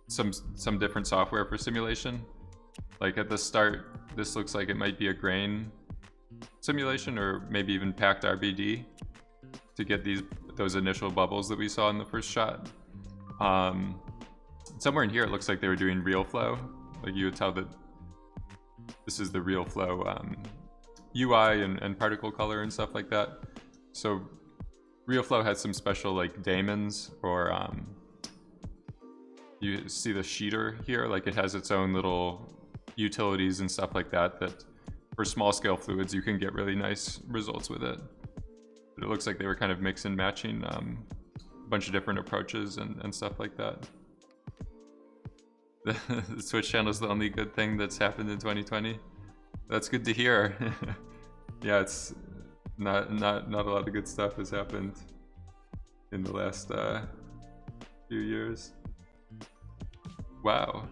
some different software for simulation. Like at the start, this looks like it might be a grain simulation or maybe even packed RBD to get those initial bubbles that we saw in the first shot. Somewhere in here, it looks like they were doing RealFlow. Like you would tell that this is the RealFlow UI and particle color and stuff like that. So RealFlow has some special like daemons, or you see the sheeter here, like it has its own little utilities and stuff like that, that for small scale fluids you can get really nice results with it. But it looks like they were kind of mix and matching a bunch of different approaches and stuff like that. The Twitch channel is the only good thing that's happened in 2020. That's good to hear. Yeah, it's not a lot of good stuff has happened in the last few years. Wow.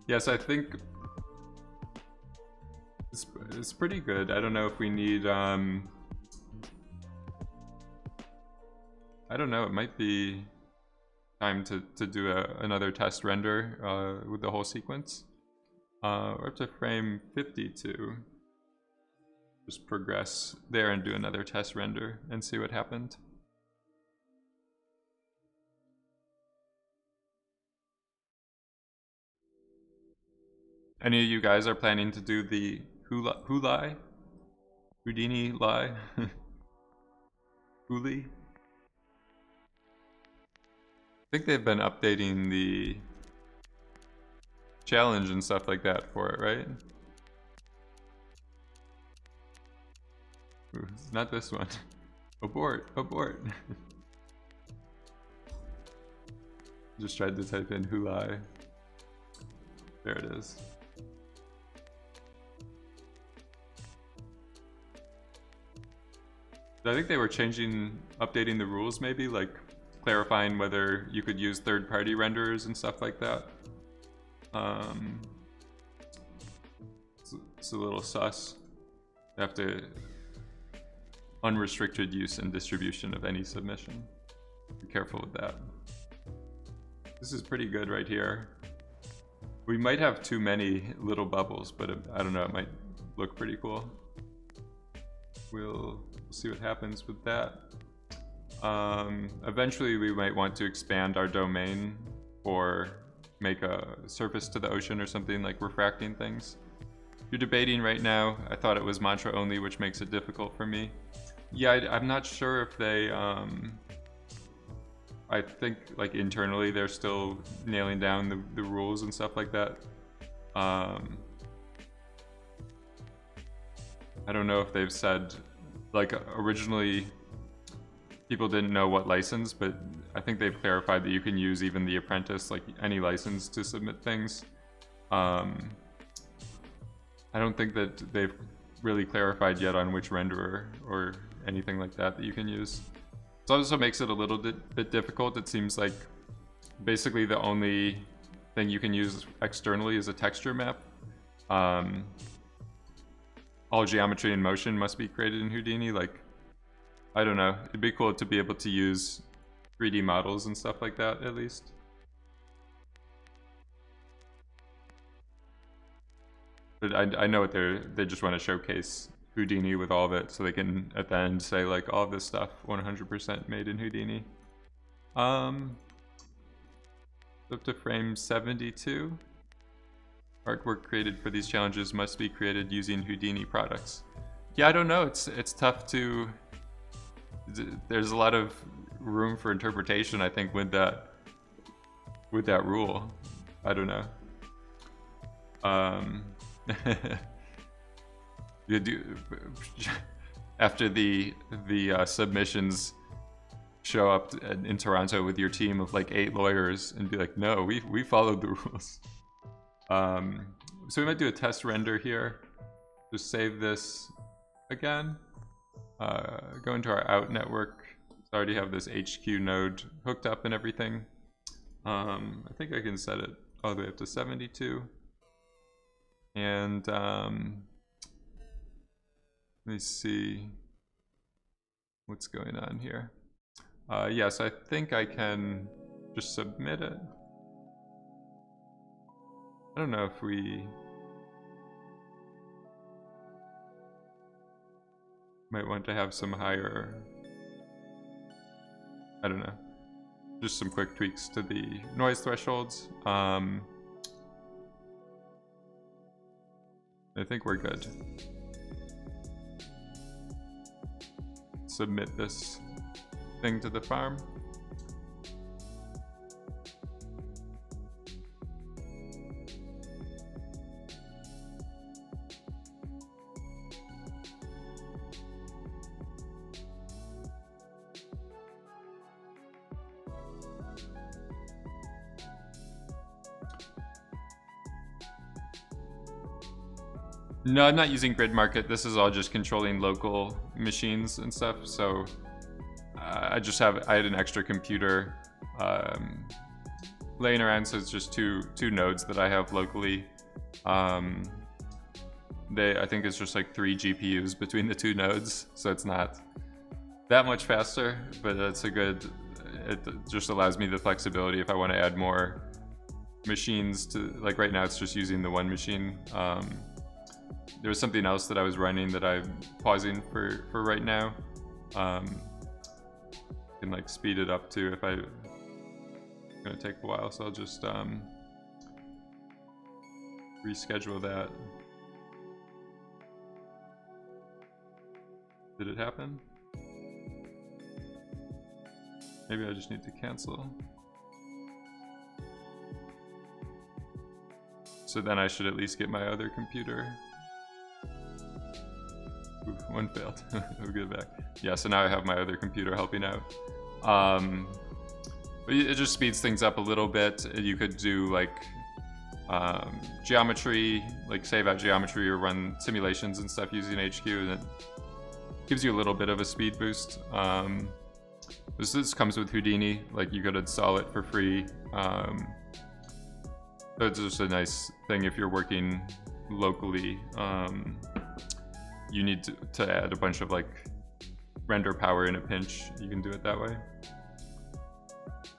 Yes, I think it's pretty good. I don't know if we need I don't know, it might be time to do another test render with the whole sequence. We're up to frame 52. Just progress there and do another test render and see what happened. Any of you guys are planning to do the Houdini lie? Hooli? I think they've been updating the challenge and stuff like that for it, right? Ooh, it's not this one. Abort, abort. Just tried to type in Hulai. There it is. I think they were updating the rules maybe, like clarifying whether you could use third-party renderers and stuff like that. It's a little sus. You have to unrestricted use and distribution of any submission. Be careful with that. This is pretty good right here. We might have too many little bubbles, but I don't know, it might look pretty cool. We'll see what happens with that. Eventually we might want to expand our domain or make a surface to the ocean or something, like refracting things. You're debating right now. I thought it was mantra only, which makes it difficult for me. Yeah, I'm not sure if they I think like internally they're still nailing down the rules and stuff like that. I don't know if they've said, like originally people didn't know what license, but I think they've clarified that you can use even the apprentice, like any license to submit things. I don't think that they've really clarified yet on which renderer or anything like that you can use. It also makes it a little bit difficult. It seems like basically the only thing you can use externally is a texture map. All geometry in motion must be created in Houdini. Like, I don't know, it'd be cool to be able to use 3D models and stuff like that at least. But I know what they just want to showcase Houdini with all of it, so they can at the end say like all this stuff 100% made in Houdini. Up to frame 72. Artwork created for these challenges must be created using Houdini products. Yeah, I don't know. It's tough to. There's a lot of room for interpretation, I think, with that rule. I don't know. You do after the submissions show up in Toronto with your team of like 8 lawyers and be like, no, we followed the rules. So we might do a test render here. Just save this again. Go into our out network. I already have this HQ node hooked up and everything. I think I can set it all the way up to 72. And let me see what's going on here. Yes, I think I can just submit it. I don't know if we might want to have some higher, I don't know, just some quick tweaks to the noise thresholds. I think we're good. Submit this thing to the farm. No, I'm not using Grid Market. This is all just controlling local machines and stuff. So I had an extra computer laying around, so it's just two nodes that I have locally. I think it's just like 3 GPUs between the 2 nodes, so it's not that much faster, but it's a good, it just allows me the flexibility if I want to add more machines to, like right now it's just using the 1 machine. There was something else that I was running that I'm pausing for right now. Can like speed it up too if it's gonna take a while, so I'll just reschedule that. Did it happen? Maybe I just need to cancel. So then I should at least get my other computer. Ooh, 1 failed. We'll get it back. Yeah, so now I have my other computer helping out. But it just speeds things up a little bit. You could do like geometry, like save out geometry or run simulations and stuff using HQ, and it gives you a little bit of a speed boost. This comes with Houdini, like you could install it for free. So it's just a nice thing if you're working locally. You need to add a bunch of like render power in a pinch. You can do it that way.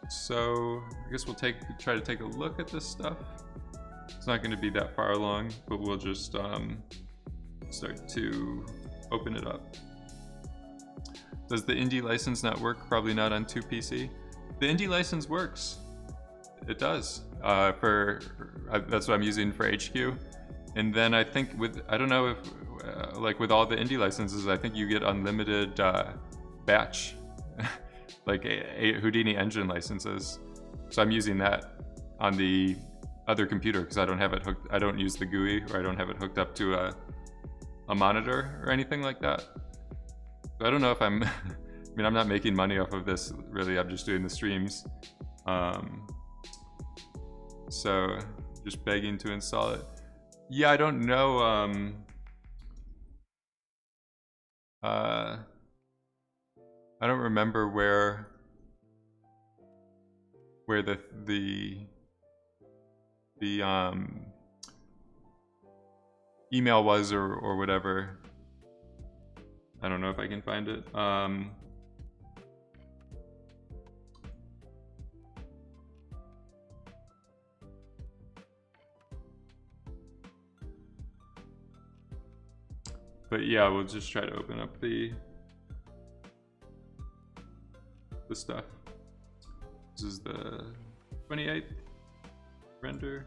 So I guess we'll try to take a look at this stuff. It's not going to be that far along, but we'll just start to open it up. Does the Indie license not work? Probably not on 2PC. The Indie license works. It does. That's what I'm using for HQ. And then I think I don't know if like with all the Indie licenses, I think you get unlimited batch, like Houdini engine licenses. So I'm using that on the other computer because I don't have it hooked. I don't use the GUI, or I don't have it hooked up to a monitor or anything like that. So I don't know if I'm. I mean, I'm not making money off of this really. I'm just doing the streams. So just begging to install it. Yeah, I don't know. I don't remember where the email was or whatever. I don't know if I can find it. But yeah, we'll just try to open up the stuff. This is the 28th render.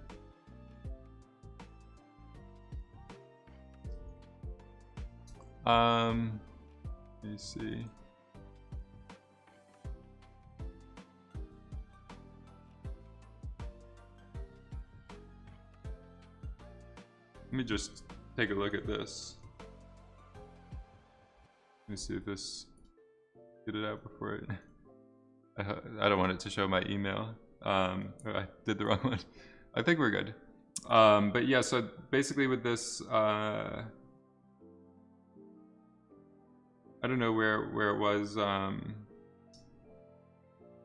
Let me see. Let me just take a look at this. Let me see if this, get it out before it, I don't want it to show my email. I did the wrong one. I think we're good. But yeah, so basically with this, I don't know where it was.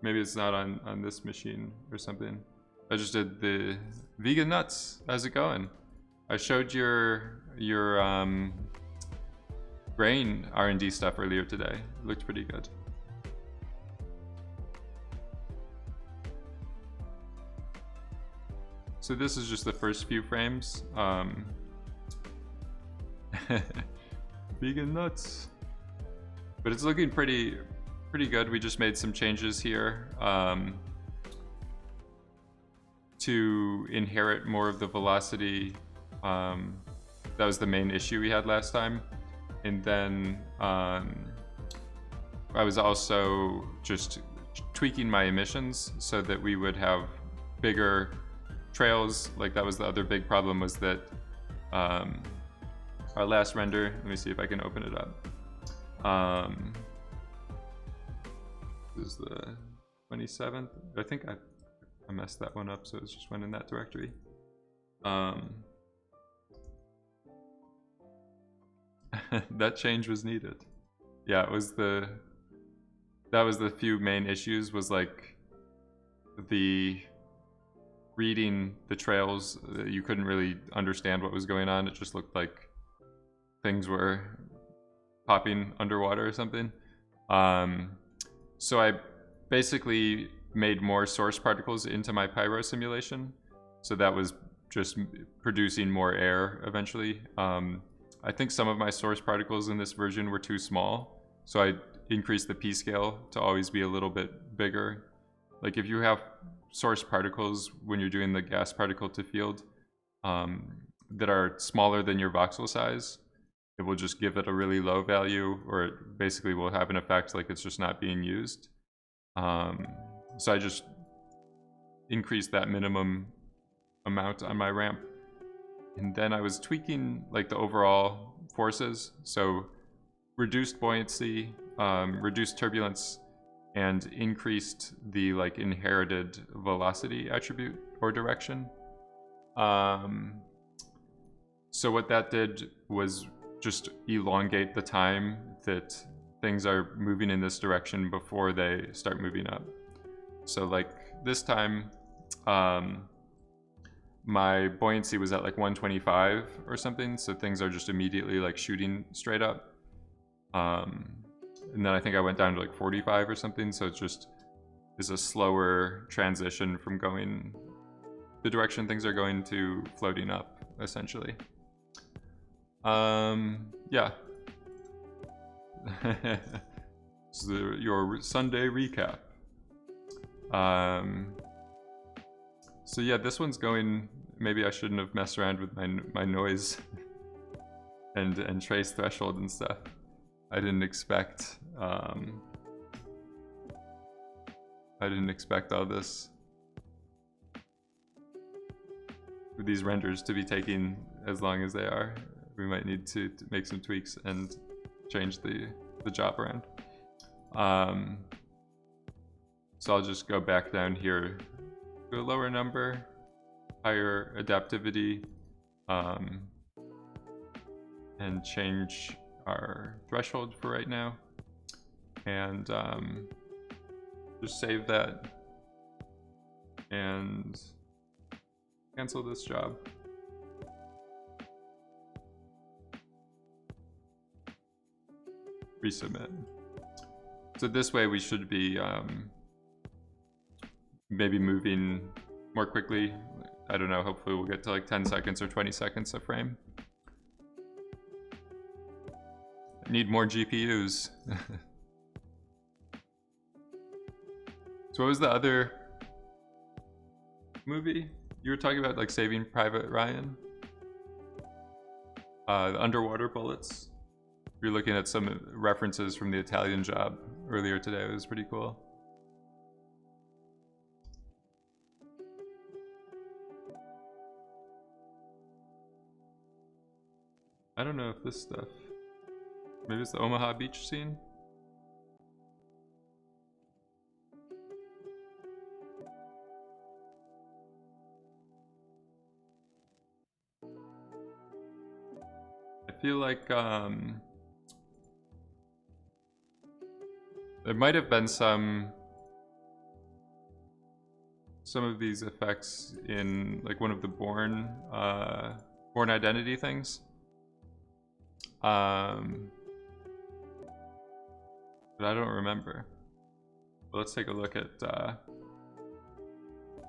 Maybe it's not on this machine or something. I just did the vegan nuts. How's it going? I showed your grain R&D stuff earlier today. It looked pretty good. So this is just the first few frames. Vegan nuts. But it's looking pretty good. We just made some changes here to inherit more of the velocity. That was the main issue we had last time. And then I was also just tweaking my emissions so that we would have bigger trails. Like that was the other big problem, was that our last render, let me see if I can open it up. This is the 27th. I think I messed that one up, so it just went in that directory. That change was needed. Yeah, it was that was the few main issues, was like the reading the trails, you couldn't really understand what was going on. It just looked like things were popping underwater or something. So I basically made more source particles into my pyro simulation. So that was just producing more air eventually. I think some of my source particles in this version were too small. So I increased the P scale to always be a little bit bigger. Like if you have source particles when you're doing the gas particle to field that are smaller than your voxel size, it will just give it a really low value, or it basically will have an effect like it's just not being used. So I just increased that minimum amount on my ramp. And then I was tweaking like the overall forces. So reduced buoyancy, reduced turbulence, and increased the like inherited velocity attribute or direction. So what that did was just elongate the time that things are moving in this direction before they start moving up. So like this time, my buoyancy was at like 125 or something, so things are just immediately like shooting straight up. And then I think I went down to like 45 or something, so it just is a slower transition from going the direction things are going to floating up, essentially. Yeah. So your Sunday recap. So yeah, this one's going, maybe I shouldn't have messed around with my noise and trace threshold and stuff. I didn't expect all this. For these renders to be taking as long as they are. We might need to make some tweaks and change the job around. So I'll just go back down here to a lower number, higher adaptivity, and change our threshold for right now, and just save that and cancel this job. Resubmit. So this way we should be maybe moving more quickly. I don't know, hopefully we'll get to like 10 seconds or 20 seconds a frame. Need more GPUs. So what was the other movie you were talking about, like Saving Private Ryan? The underwater bullets. You're looking at some references from the Italian Job earlier today. It was pretty cool. I don't know if this stuff, maybe it's the Omaha Beach scene. I feel like there might have been some of these effects in like one of the Born Identity things. But I don't remember. But let's take a look at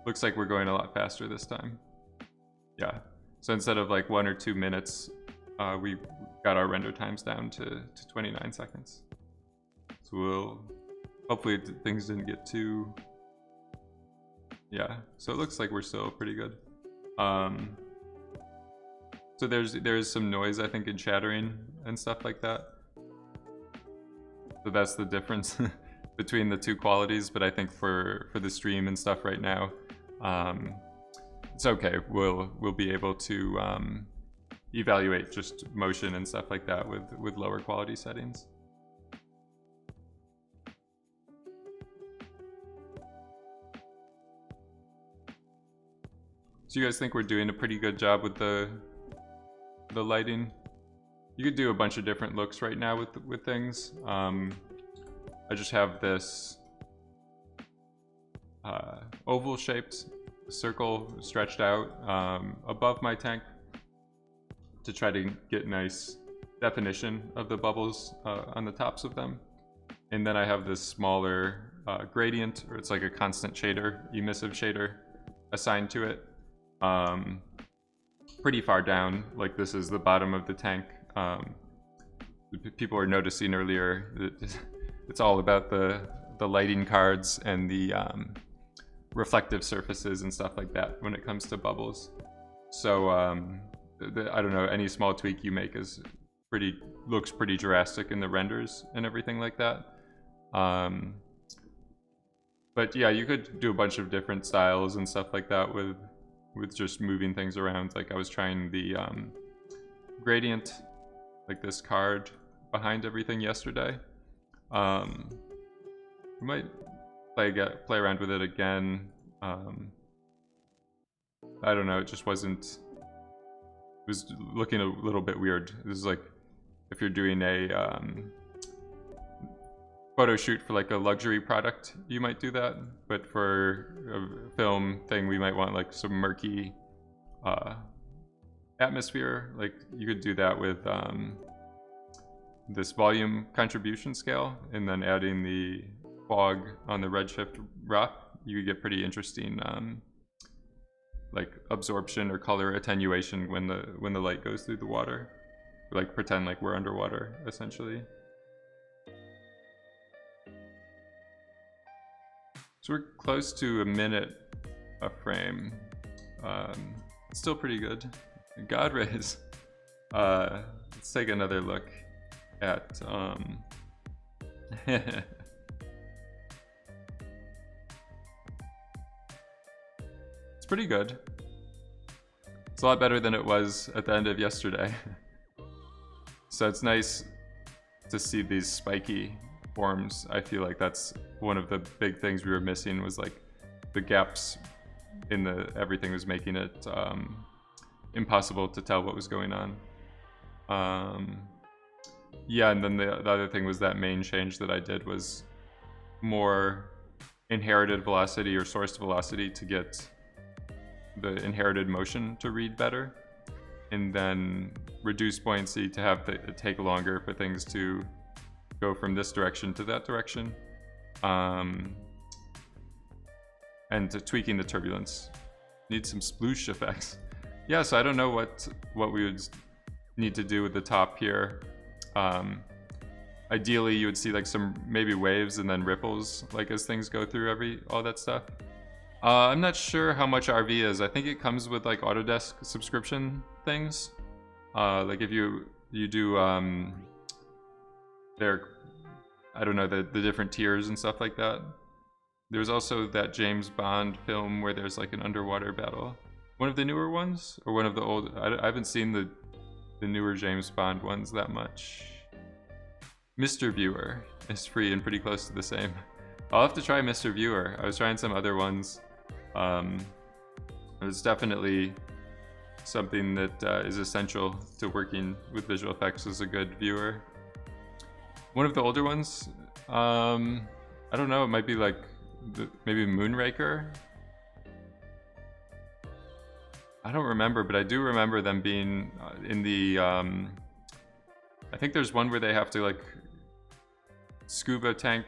looks like we're going a lot faster this time. Yeah, so instead of like 1 or 2 minutes, we got our render times down to 29 seconds. So we'll hopefully things didn't get too, yeah, so it looks like we're still pretty good. So there's some noise, I think, in chattering and stuff like that. So that's the difference between the two qualities. But I think for the stream and stuff right now, it's okay. We'll be able to evaluate just motion and stuff like that with lower quality settings. So you guys think we're doing a pretty good job with the lighting? You could do a bunch of different looks right now with things. I just have this oval shaped circle stretched out above my tank to try to get nice definition of the bubbles on the tops of them. And then I have this smaller gradient, or it's like a constant shader, emissive shader assigned to it. Pretty far down, like this is the bottom of the tank. People were noticing earlier that it's all about the lighting cards and the reflective surfaces and stuff like that when it comes to bubbles. So I don't know, any small tweak you make looks pretty drastic in the renders and everything like that. But yeah, you could do a bunch of different styles and stuff like that with just moving things around. Like I was trying the gradient, like this card behind everything yesterday. We might play around with it again. I don't know, it just wasn't, it was looking a little bit weird. This is like if you're doing a photo shoot for like a luxury product, you might do that, but for a film thing we might want like some murky atmosphere. Like you could do that with this volume contribution scale, and then adding the fog on the redshift rough, you could get pretty interesting like absorption or color attenuation when the light goes through the water. Like pretend like we're underwater essentially. So we're close to a minute a frame. Still pretty good. God rays. Let's take another look at it's pretty good. It's a lot better than it was at the end of yesterday. So it's nice to see these spiky forms. I feel like that's one of the big things we were missing, was like the gaps in everything was making it impossible to tell what was going on. Yeah, and then the other thing was that main change that I did was more inherited velocity or source velocity to get the inherited motion to read better, and then reduce buoyancy to have it take longer for things to go from this direction to that direction, and tweaking the turbulence. Need some sploosh effects. Yeah, so I don't know what we would need to do with the top here. Ideally you would see like some maybe waves and then ripples like as things go through all that stuff. I'm not sure how much RV is. I think it comes with like Autodesk subscription things. Like if you do I don't know, the different tiers and stuff like that. There's also that James Bond film where there's like an underwater battle. One of the newer ones, or one of the old, I haven't seen the newer James Bond ones that much. Mr. Viewer is free and pretty close to the same. I'll have to try Mr. Viewer. I was trying some other ones. It's definitely something that is essential to working with visual effects as a good viewer. One of the older ones, I don't know, it might be like maybe Moonraker. I don't remember, but I do remember them being in the I think there's one where they have to like scuba tank.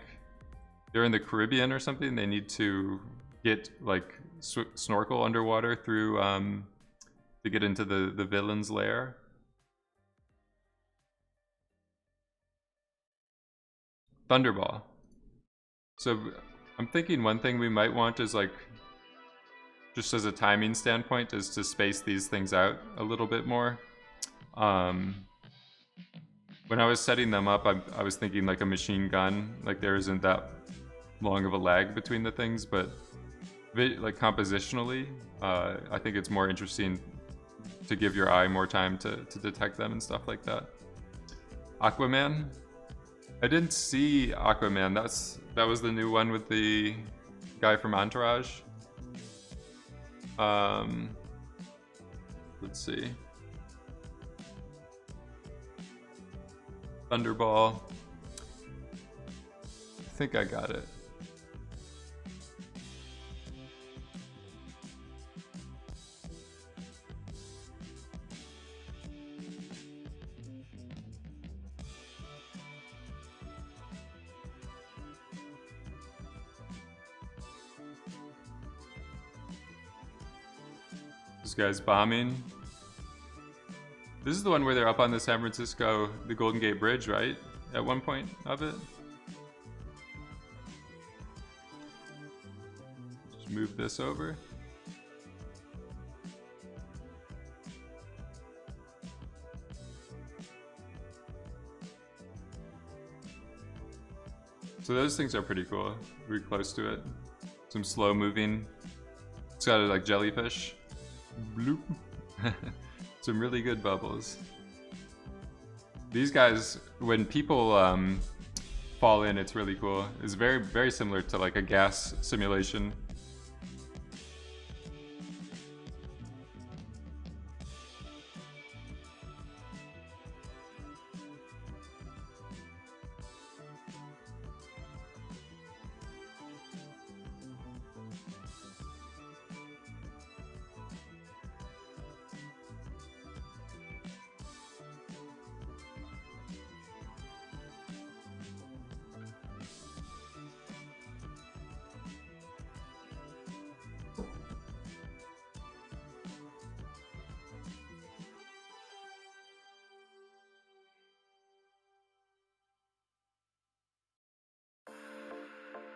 They're in the Caribbean or something. They need to get like snorkel underwater through to get into the villain's lair. Thunderball. So I'm thinking one thing we might want is like, just as a timing standpoint, is to space these things out a little bit more. When I was setting them up, I was thinking like a machine gun, like there isn't that long of a lag between the things, but like compositionally, I think it's more interesting to give your eye more time to detect them and stuff like that. Aquaman. I didn't see Aquaman. That was the new one with the guy from Entourage. Let's see. Thunderball. I think I got it. This guy's bombing. This is the one where they're up on the San Francisco, the Golden Gate Bridge, right? At one point of it. Just move this over. So those things are pretty cool. We're close to it. Some slow moving. It's got like jellyfish. Bloop. Some really good bubbles. These guys, when people fall in, it's really cool. It's very, very similar to like a gas simulation.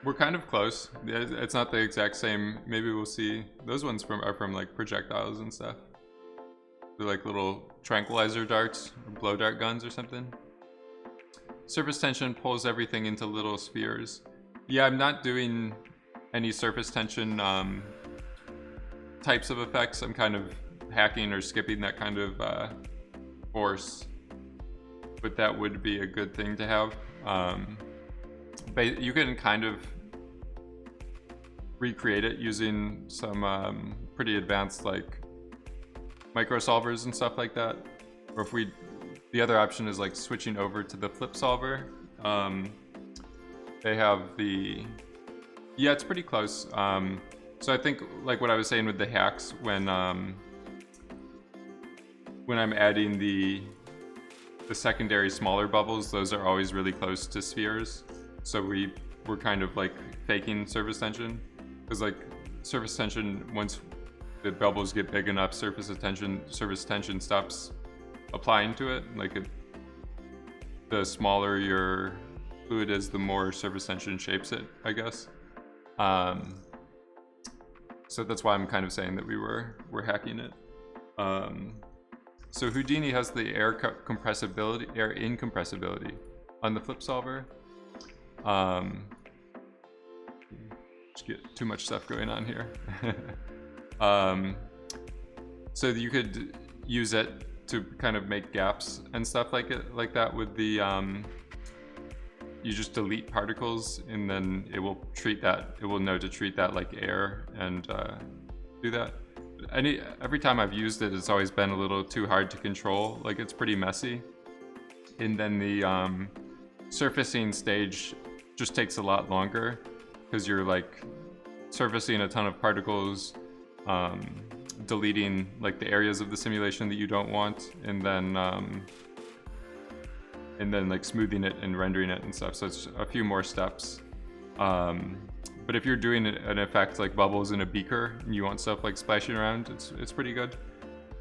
We're kind of close. It's not the exact same. Maybe we'll see. Those ones are from like projectiles and stuff. They're like little tranquilizer darts or blow dart guns or something. Surface tension pulls everything into little spheres. Yeah, I'm not doing any surface tension types of effects. I'm kind of hacking or skipping that kind of force. But that would be a good thing to have. But you can kind of recreate it using some pretty advanced like micro solvers and stuff like that. Or if the other option is like switching over to the flip solver. They have yeah, it's pretty close. So I think like what I was saying with the hacks, when I'm adding the secondary smaller bubbles, those are always really close to spheres. So we're kind of like faking surface tension, because like surface tension, once the bubbles get big enough, surface tension stops applying to it. Like the smaller your fluid is, the more surface tension shapes it, I guess. So that's why I'm kind of saying that we're hacking it. So Houdini has the air incompressibility on the flip solver. Just get too much stuff going on here. So you could use it to kind of make gaps and stuff like that with the you just delete particles, and then it will know to treat that like air and do that. Every time I've used it, it's always been a little too hard to control. Like, it's pretty messy, and then the surfacing stage just takes a lot longer, because you're like surfacing a ton of particles, deleting like the areas of the simulation that you don't want, and then like smoothing it and rendering it and stuff. So it's a few more steps. But if you're doing an effect like bubbles in a beaker and you want stuff like splashing around, it's pretty good.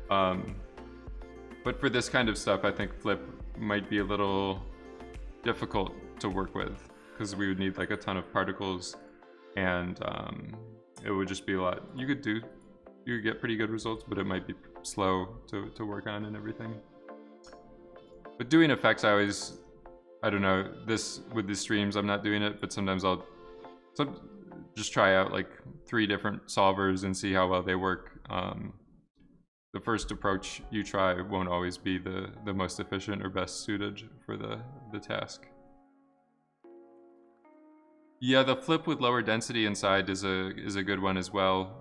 But for this kind of stuff, I think Flip might be a little difficult to work with, because we would need like a ton of particles, and it would just be a lot. You could get pretty good results, but it might be slow to work on and everything. But doing effects, I don't know, with the streams, I'm not doing it, but sometimes I'll just try out like 3 different solvers and see how well they work. The first approach you try won't always be the most efficient or best suited for the task. Yeah, the flip with lower density inside is a good one as well.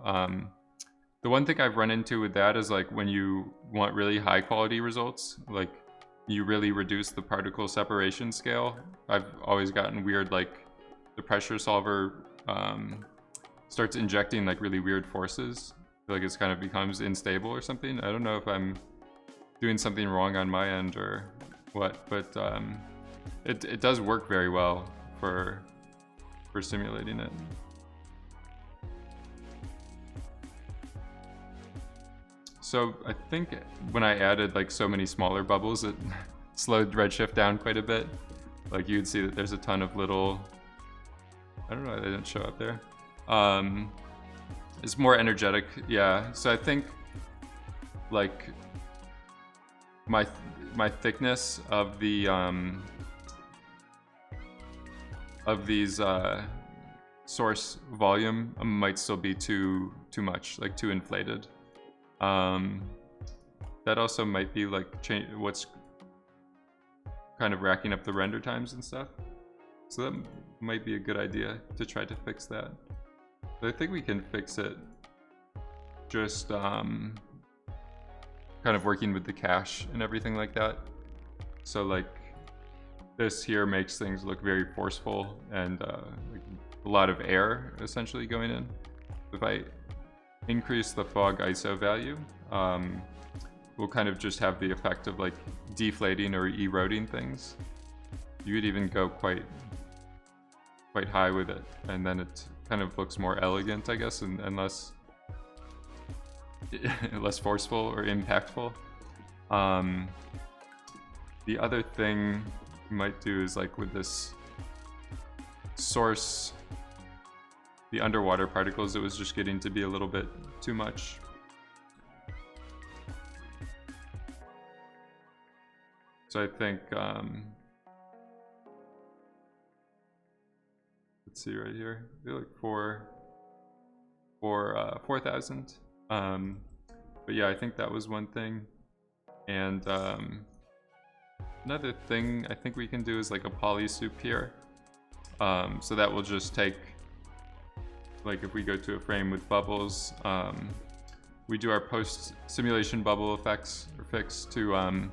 The one thing I've run into with that is like when you want really high quality results, like you really reduce the particle separation scale. I've always gotten weird, like the pressure solver starts injecting like really weird forces. I feel like it's kind of becomes unstable or something. I don't know if I'm doing something wrong on my end or what, but it does work very well for simulating it. So I think when I added like so many smaller bubbles, it slowed Redshift down quite a bit. Like you'd see that there's a ton of little, I don't know why they didn't show up there. It's more energetic, yeah. So I think like my thickness of the of these source volume might still be too much, like too inflated. That also might be like what's kind of racking up the render times and stuff. So that might be a good idea to try to fix that. But I think we can fix it just kind of working with the cache and everything like that. So like this here makes things look very forceful and like a lot of air essentially going in. If I increase the fog ISO value, we'll kind of just have the effect of like deflating or eroding things. You could even go quite high with it, and then it kind of looks more elegant, I guess, and less less forceful or impactful. The other thing you might do is like with this source, the underwater particles, it was just getting to be a little bit too much. So I think, let's see right here, I feel like 4,000. But yeah, I think that was one thing. And another thing I think we can do is like a poly soup here. So that will just take, like if we go to a frame with bubbles, we do our post simulation bubble effects or fix to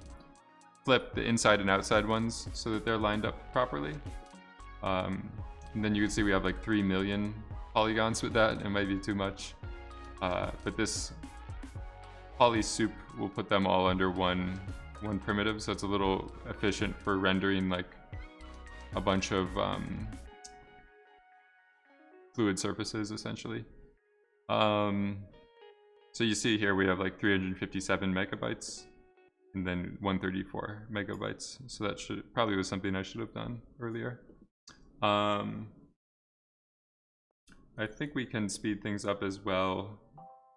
flip the inside and outside ones so that they're lined up properly. And then you can see we have like 3 million polygons with that. It might be too much. But this poly soup will put them all under one primitive, so it's a little efficient for rendering like a bunch of fluid surfaces essentially. So you see here we have like 357 megabytes and then 134 megabytes. So that probably was something I should have done earlier. I think we can speed things up as well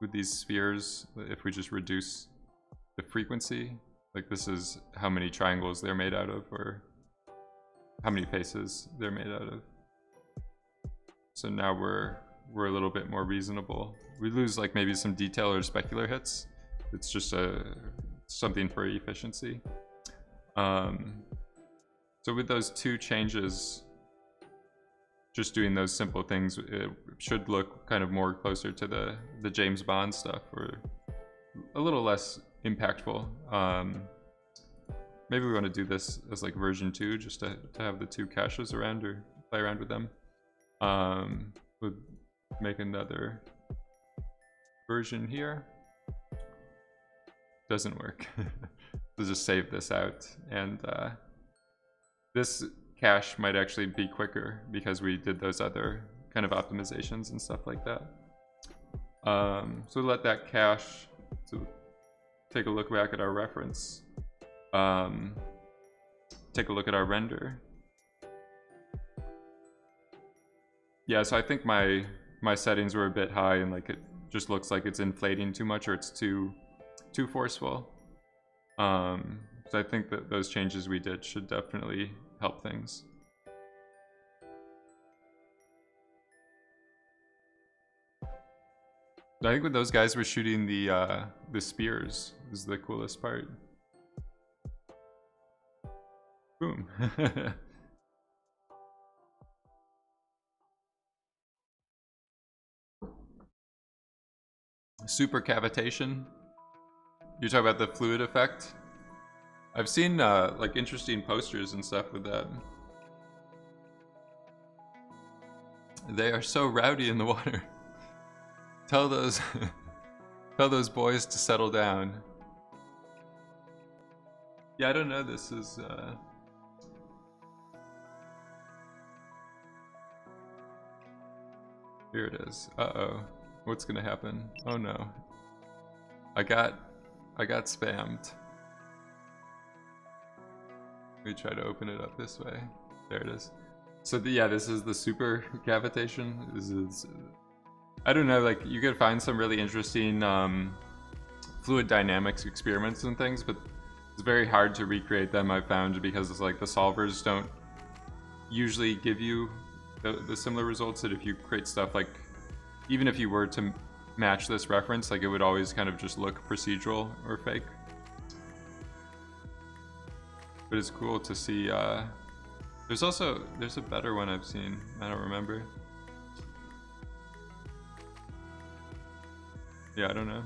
with these spheres if we just reduce the frequency. Like this is how many triangles they're made out of, or how many faces they're made out of. So now we're a little bit more reasonable. We lose like maybe some detail or specular hits. It's just something for efficiency. So with those two changes, just doing those simple things, it should look kind of more closer to the James Bond stuff, or a little less impactful. Maybe we want to do this as like version 2, just to have the two caches around or play around with them. We'll make another version here. Doesn't work. We'll just save this out, and this cache might actually be quicker because we did those other kind of optimizations and stuff like that. So let that cache. So take a look back at our reference. Take a look at our render. Yeah, so I think my settings were a bit high, and like it just looks like it's inflating too much, or it's too forceful. So I think that those changes we did should definitely help things. I think when those guys were shooting the spears is the coolest part. Boom. Super cavitation. You're talking about the fluid effect? I've seen like interesting posters and stuff with that. They are so rowdy in the water. Tell those tell those boys to settle down. Yeah, I don't know. This is here it is. Uh-oh. What's gonna happen? Oh no. I got I got spammed. Let me try to open it up this way. There it is. So yeah, this is the super cavitation. This is, I don't know, like you could find some really interesting fluid dynamics experiments and things, but it's very hard to recreate them, I've found, because it's like the solvers don't usually give you the similar results that if you create stuff like, even if you were to match this reference, like it would always kind of just look procedural or fake. But it's cool to see, there's a better one I've seen, I don't remember. Yeah, I don't know.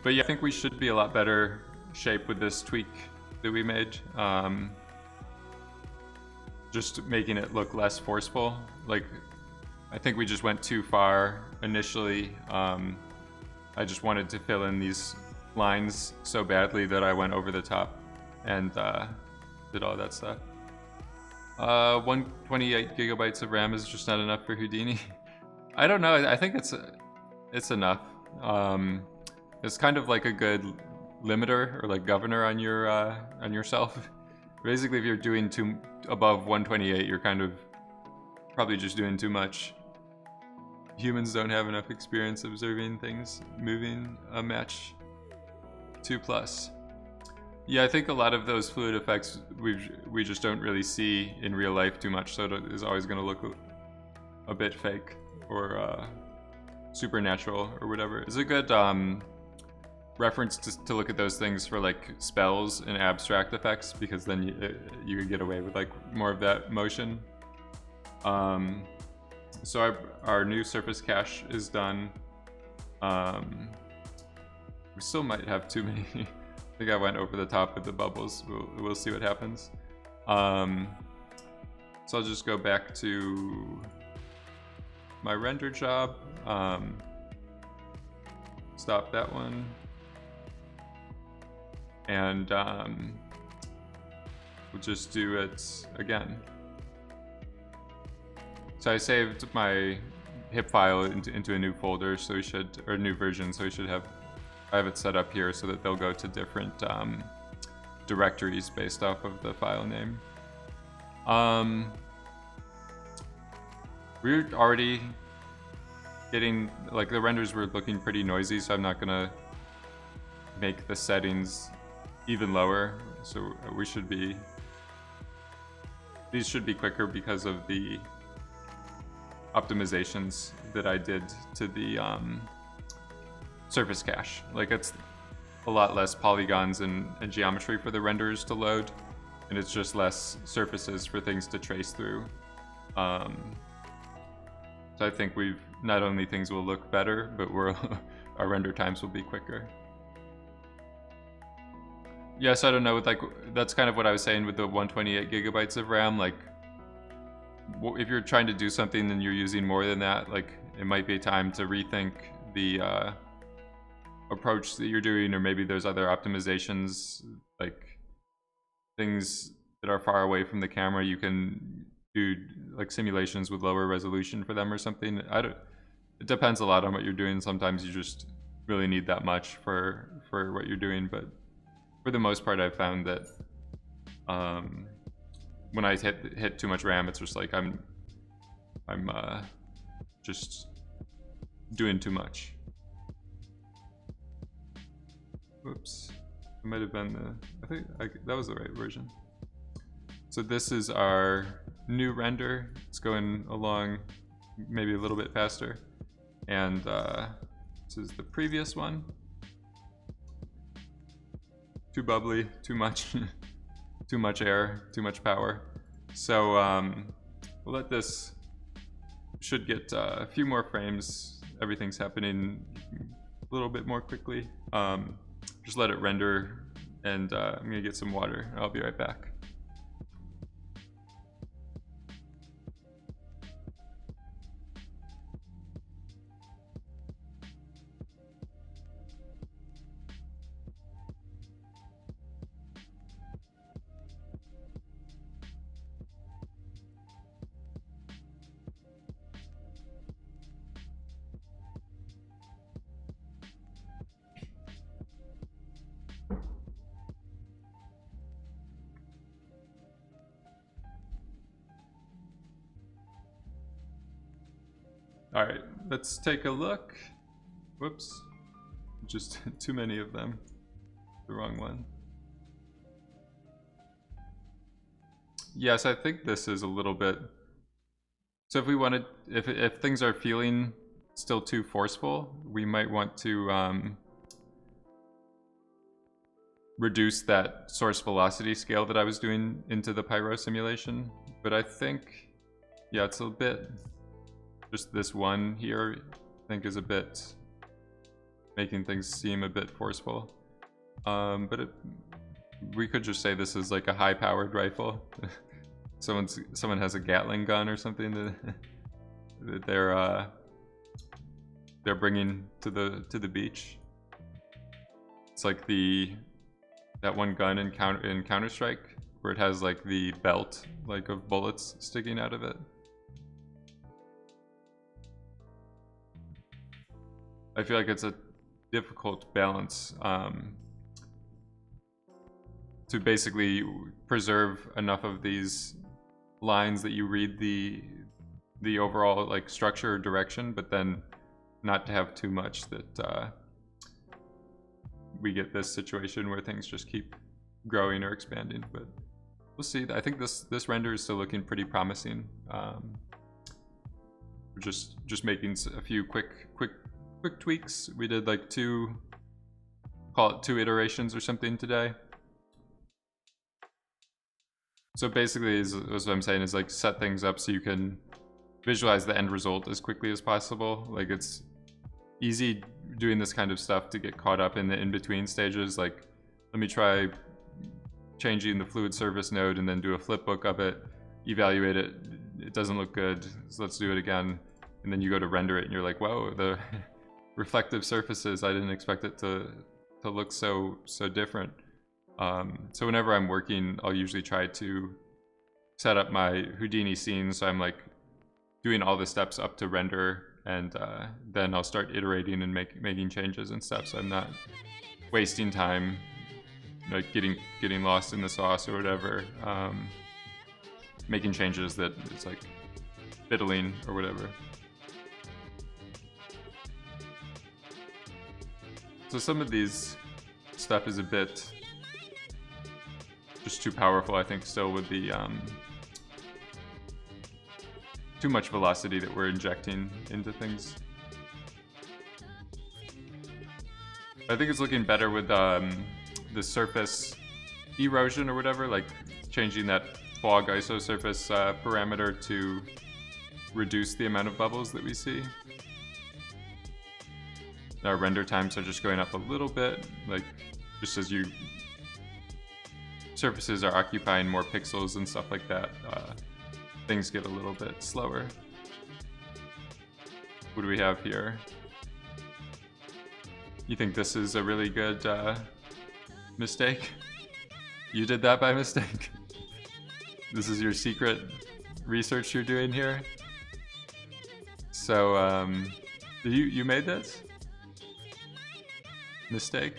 But yeah, I think we should be a lot better shape with this tweak that we made. Just making it look less forceful. Like, I think we just went too far initially. I just wanted to fill in these lines so badly that I went over the top and did all that stuff. 128 gigabytes of RAM is just not enough for Houdini. I don't know. I think it's enough. It's kind of like a good limiter or like governor on yourself. Basically, if you're doing above 128, you're kind of probably just doing too much. Humans don't have enough experience observing things moving a match 2+. Yeah, I think a lot of those fluid effects we just don't really see in real life too much, so it is always going to look a bit fake or supernatural or whatever. It's a good reference to look at those things for like spells and abstract effects, because then you could get away with like more of that motion. So our new surface cache is done. We still might have too many. I think I went over the top with the bubbles. We'll see what happens. So I'll just go back to my render job. Stop that one. And we'll just do it again. So I saved my HIP file into a new folder, so we should, or a new version, so we should have, I have it set up here so that they'll go to different directories based off of the file name. We're already getting, like the renders were looking pretty noisy, so I'm not gonna make the settings even lower. So we should be, these should be quicker because of the optimizations that I did to the surface cache. Like it's a lot less polygons and geometry for the renders to load, and it's just less surfaces for things to trace through. So I think not only things will look better, but our render times will be quicker. Yes, I don't know, like that's kind of what I was saying with the 128 gigabytes of RAM. Like if you're trying to do something and you're using more than that, like it might be time to rethink the approach that you're doing, or maybe there's other optimizations, like things that are far away from the camera. You can do like simulations with lower resolution for them or something. It depends a lot on what you're doing. Sometimes you just really need that much for what you're doing, but for the most part, I've found that when I hit too much RAM, it's just like I'm just doing too much. Whoops, it might have been I think that was the right version. So this is our new render. It's going along maybe a little bit faster, and this is the previous one. Too bubbly, too much, too much air, too much power. So we'll let this, should get a few more frames. Everything's happening a little bit more quickly. Just let it render, and I'm gonna get some water. I'll be right back. All right, let's take a look. Whoops, just too many of them. The wrong one. Yes, I think this is a little bit. So if we wanted, if things are feeling still too forceful, we might want to reduce that source velocity scale that I was doing into the Pyro simulation. But I think, yeah, it's a bit, just this one here, I think is a bit, making things seem a bit forceful. But we could just say this is like a high-powered rifle. Someone has a Gatling gun or something that they're bringing to the beach. It's like that one gun in Counter-Strike where it has like the belt like of bullets sticking out of it. I feel like it's a difficult balance to basically preserve enough of these lines that you read the overall like structure or direction, but then not to have too much that we get this situation where things just keep growing or expanding. But we'll see. I think this render is still looking pretty promising. We're just making a few quick tweaks. We did like call it two iterations or something today. So basically, is what I'm saying is like set things up so you can visualize the end result as quickly as possible. Like it's easy doing this kind of stuff to get caught up in the in-between stages. Like, let me try changing the fluid surface node and then do a flipbook of it, evaluate it. It doesn't look good, so let's do it again. And then you go to render it and you're like, whoa, the reflective surfaces, I didn't expect it to look so different. So whenever I'm working, I'll usually try to set up my Houdini scene so I'm like doing all the steps up to render, and then I'll start iterating and making changes and stuff, so I'm not wasting time like getting lost in the sauce or whatever, making changes that it's like fiddling or whatever. So some of these stuff is a bit just too powerful, I think, still with the too much velocity that we're injecting into things. I think it's looking better with the surface erosion or whatever, like changing that fog isosurface parameter to reduce the amount of bubbles that we see. Our render times are just going up a little bit, like just as surfaces are occupying more pixels and stuff like that, things get a little bit slower. What do we have here? You think this is a really good mistake? You did that by mistake? This is your secret research you're doing here? So, you made this? Mistake?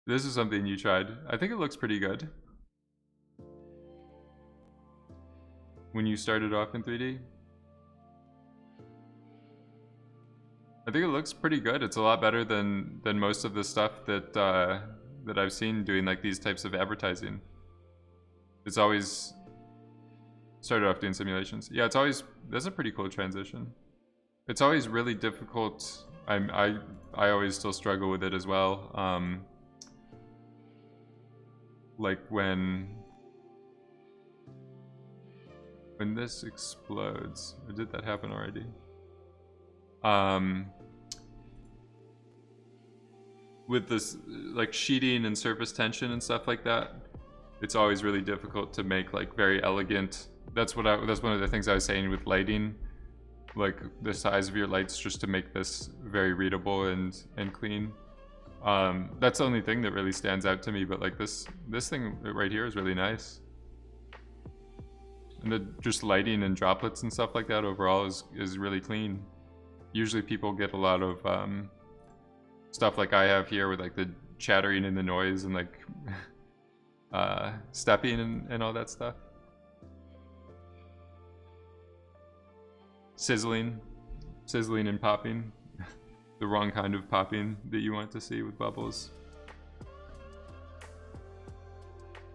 This is something you tried. I think it looks pretty good. When you started off in 3D? I think it looks pretty good. It's a lot better than most of the stuff that that I've seen doing like these types of advertising. It's always started off doing simulations. Yeah, it's always, that's a pretty cool transition. It's always really difficult. I always still struggle with it as well. Like when this explodes, or did that happen already? With this like sheeting and surface tension and stuff like that, it's always really difficult to make like very elegant. That's one of the things I was saying with lighting, like the size of your lights, just to make this very readable and clean. That's the only thing that really stands out to me, but like this thing right here is really nice. And the just lighting and droplets and stuff like that overall is really clean. Usually people get a lot of stuff like I have here with like the chattering and the noise and like stepping and all that stuff. sizzling and popping. The wrong kind of popping that you want to see with bubbles.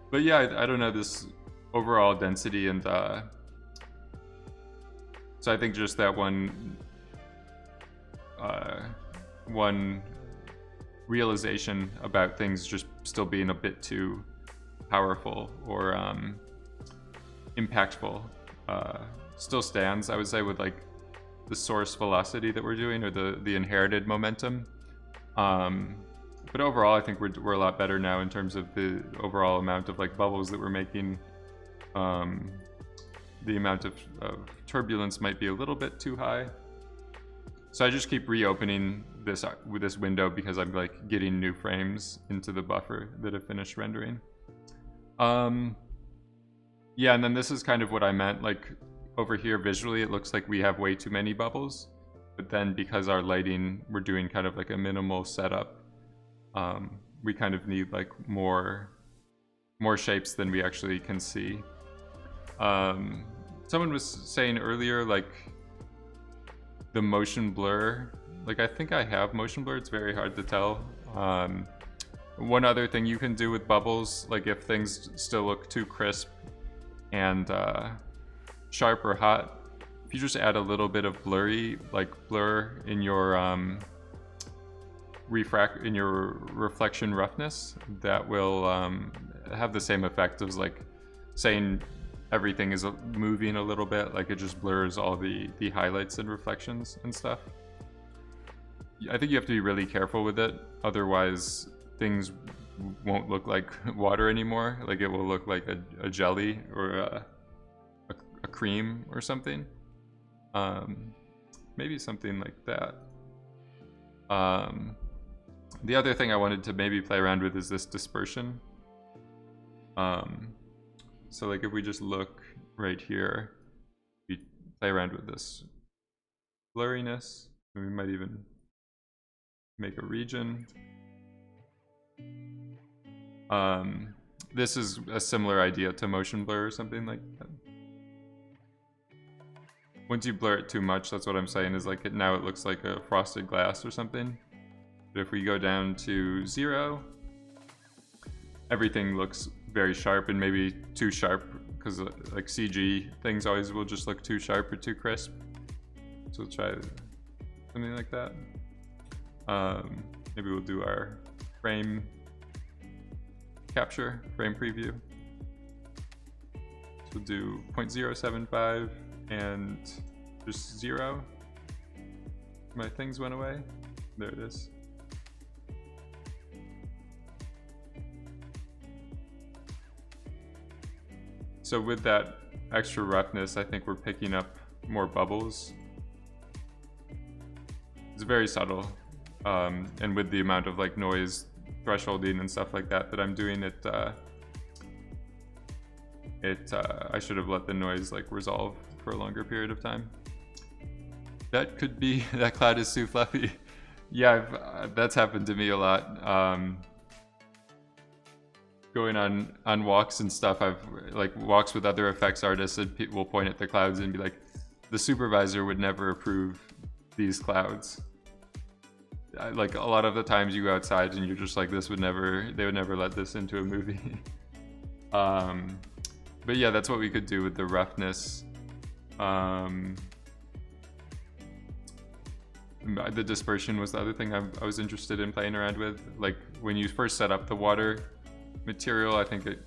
But yeah, I don't know, this overall density and so I think just that one realization about things just still being a bit too powerful or impactful still stands, I would say, with like the source velocity that we're doing, or the inherited momentum. But overall, I think we're a lot better now in terms of the overall amount of like bubbles that we're making. The amount of turbulence might be a little bit too high. So I just keep reopening this with this window because I'm like getting new frames into the buffer that have finished rendering. Yeah, and then this is kind of what I meant, like over here visually it looks like we have way too many bubbles, but then because our lighting, we're doing kind of like a minimal setup, we kind of need like more shapes than we actually can see. Someone was saying earlier, like the motion blur, like I think I have motion blur, it's very hard to tell. One other thing you can do with bubbles, like if things still look too crisp and sharp or hot, if you just add a little bit of blur in your reflection roughness, that will have the same effect as like saying everything is moving a little bit, like it just blurs all the highlights and reflections and stuff. I think you have to be really careful with it, otherwise things won't look like water anymore. Like it will look like a jelly or a cream or something. Maybe something like that. The other thing I wanted to maybe play around with is this dispersion. So like if we just look right here, we play around with this blurriness, and we might even make a region. This is a similar idea to motion blur or something like that. Once you blur it too much, that's what I'm saying, is like now it looks like a frosted glass or something. But if we go down to 0, everything looks very sharp, and maybe too sharp, because like CG things always will just look too sharp or too crisp. So we'll try something like that. Maybe we'll do our frame capture, frame preview. So we'll do 0.075 and just 0. My things went away. There it is. So with that extra roughness, I think we're picking up more bubbles. It's very subtle, and with the amount of like noise thresholding and stuff like that I'm doing, I should have let the noise like resolve for a longer period of time. That could be that cloud is too fluffy. Yeah, that's happened to me a lot. Going on walks and stuff, I've like walks with other effects artists, and people will point at the clouds and be like, the supervisor would never approve these clouds. Like a lot of the times you go outside and you're just like, they would never let this into a movie. But yeah, that's what we could do with the roughness. The dispersion was the other thing I was interested in playing around with. Like when you first set up the water material, I think it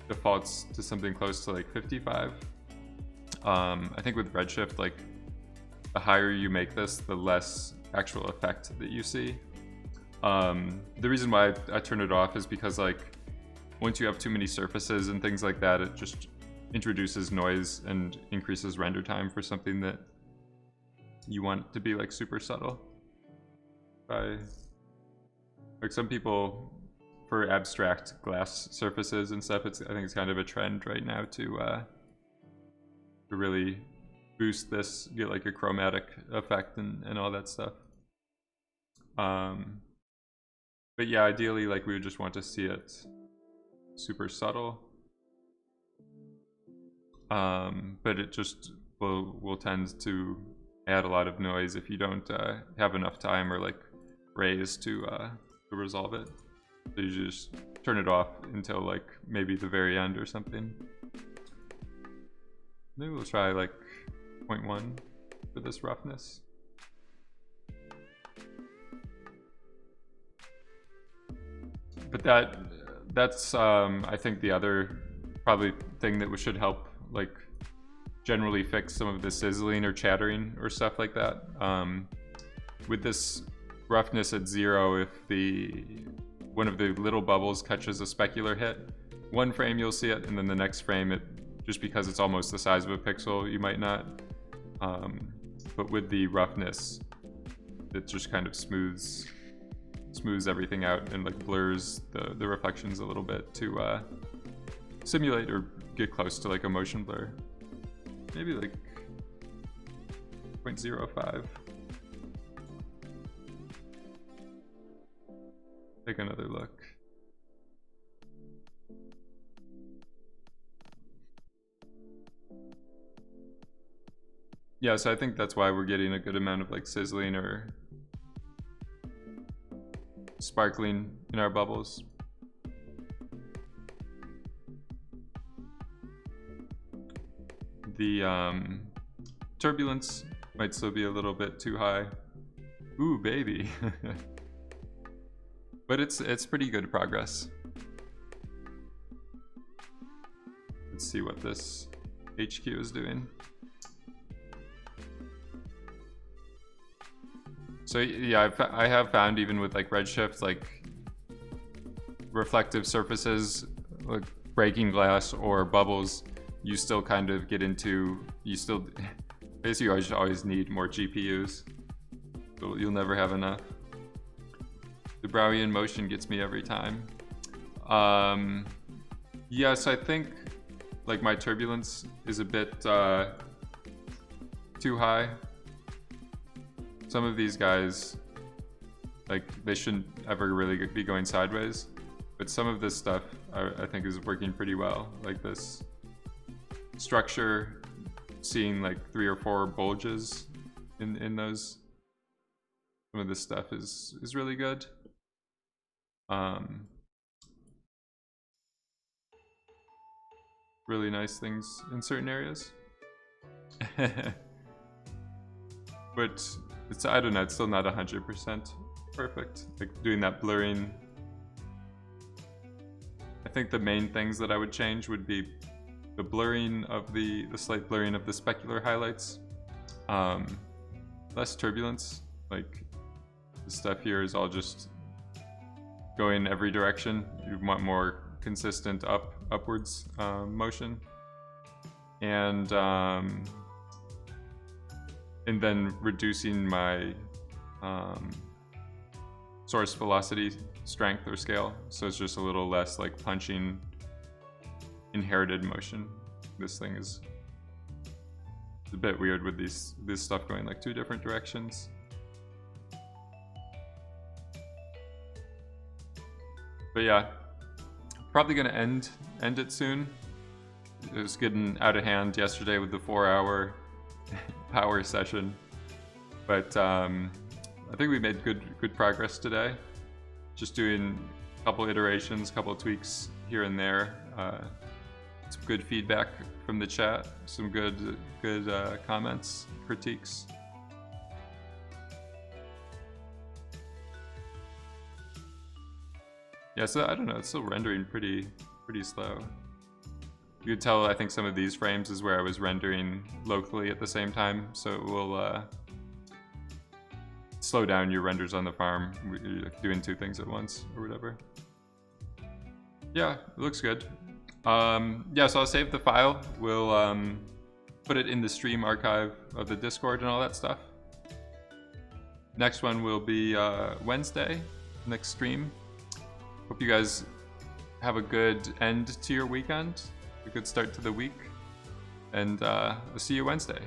defaults to something close to like 55. I think with Redshift, like the higher you make this, the less actual effect that you see. The reason why I turn it off is because like once you have too many surfaces and things like that, it just introduces noise and increases render time for something that you want to be like super subtle. Like some people, for abstract glass surfaces and stuff, I think it's kind of a trend right now to really boost this, get like a chromatic effect and all that stuff. But yeah, ideally, like we would just want to see it super subtle. But it just will tend to add a lot of noise if you don't have enough time or like raise to resolve it. So you just turn it off until like maybe the very end or something. Maybe we'll try like 0.1 for this roughness. But that's I think the other probably thing that should help like generally fix some of the sizzling or chattering or stuff like that. With this roughness at 0, if one of the little bubbles catches a specular hit, one frame you'll see it, and then the next frame it, just because it's almost the size of a pixel, you might not. But with the roughness, it just kind of smooths everything out and like blurs the reflections a little bit to simulate or get close to like a motion blur. Maybe like 0.05. Take another look. Yeah, so I think that's why we're getting a good amount of like sizzling or sparkling in our bubbles. The turbulence might still be a little bit too high. Ooh, baby. But it's pretty good progress. Let's see what this HQ is doing. So yeah, I have found even with like Redshift, like reflective surfaces, like breaking glass or bubbles, you still kind of get into, basically you always need more GPUs. So you'll never have enough. The Brownian motion gets me every time. Yes, I think like my turbulence is a bit too high. Some of these guys, like they shouldn't ever really be going sideways, but some of this stuff I think is working pretty well. Like this structure, seeing like 3 or 4 bulges in those. Some of this stuff is really good. Really nice things in certain areas. But it's, I don't know, it's still not 100% perfect. Like doing that blurring. I think the main things that I would change would be the blurring of the slight blurring of the specular highlights. Less turbulence. Like the stuff here is all just going every direction. You want more consistent upwards motion. And then reducing my source velocity strength or scale, so it's just a little less like punching inherited motion. This thing is a bit weird with this stuff going like 2 different directions. But yeah, probably gonna end it soon. It was getting out of hand yesterday with the 4-hour power session, but I think we made good progress today. Just doing a couple iterations, a couple tweaks here and there. Some good feedback from the chat, some good comments, critiques. Yeah, so I don't know, it's still rendering pretty slow. You could tell, I think some of these frames is where I was rendering locally at the same time, so it will slow down your renders on the farm. You're doing 2 things at once or whatever. Yeah, it looks good. Yeah, so I'll save the file. We'll put it in the stream archive of the Discord and all that stuff. Next one will be Wednesday, next stream. Hope you guys have a good end to your weekend, a good start to the week, and I'll see you Wednesday.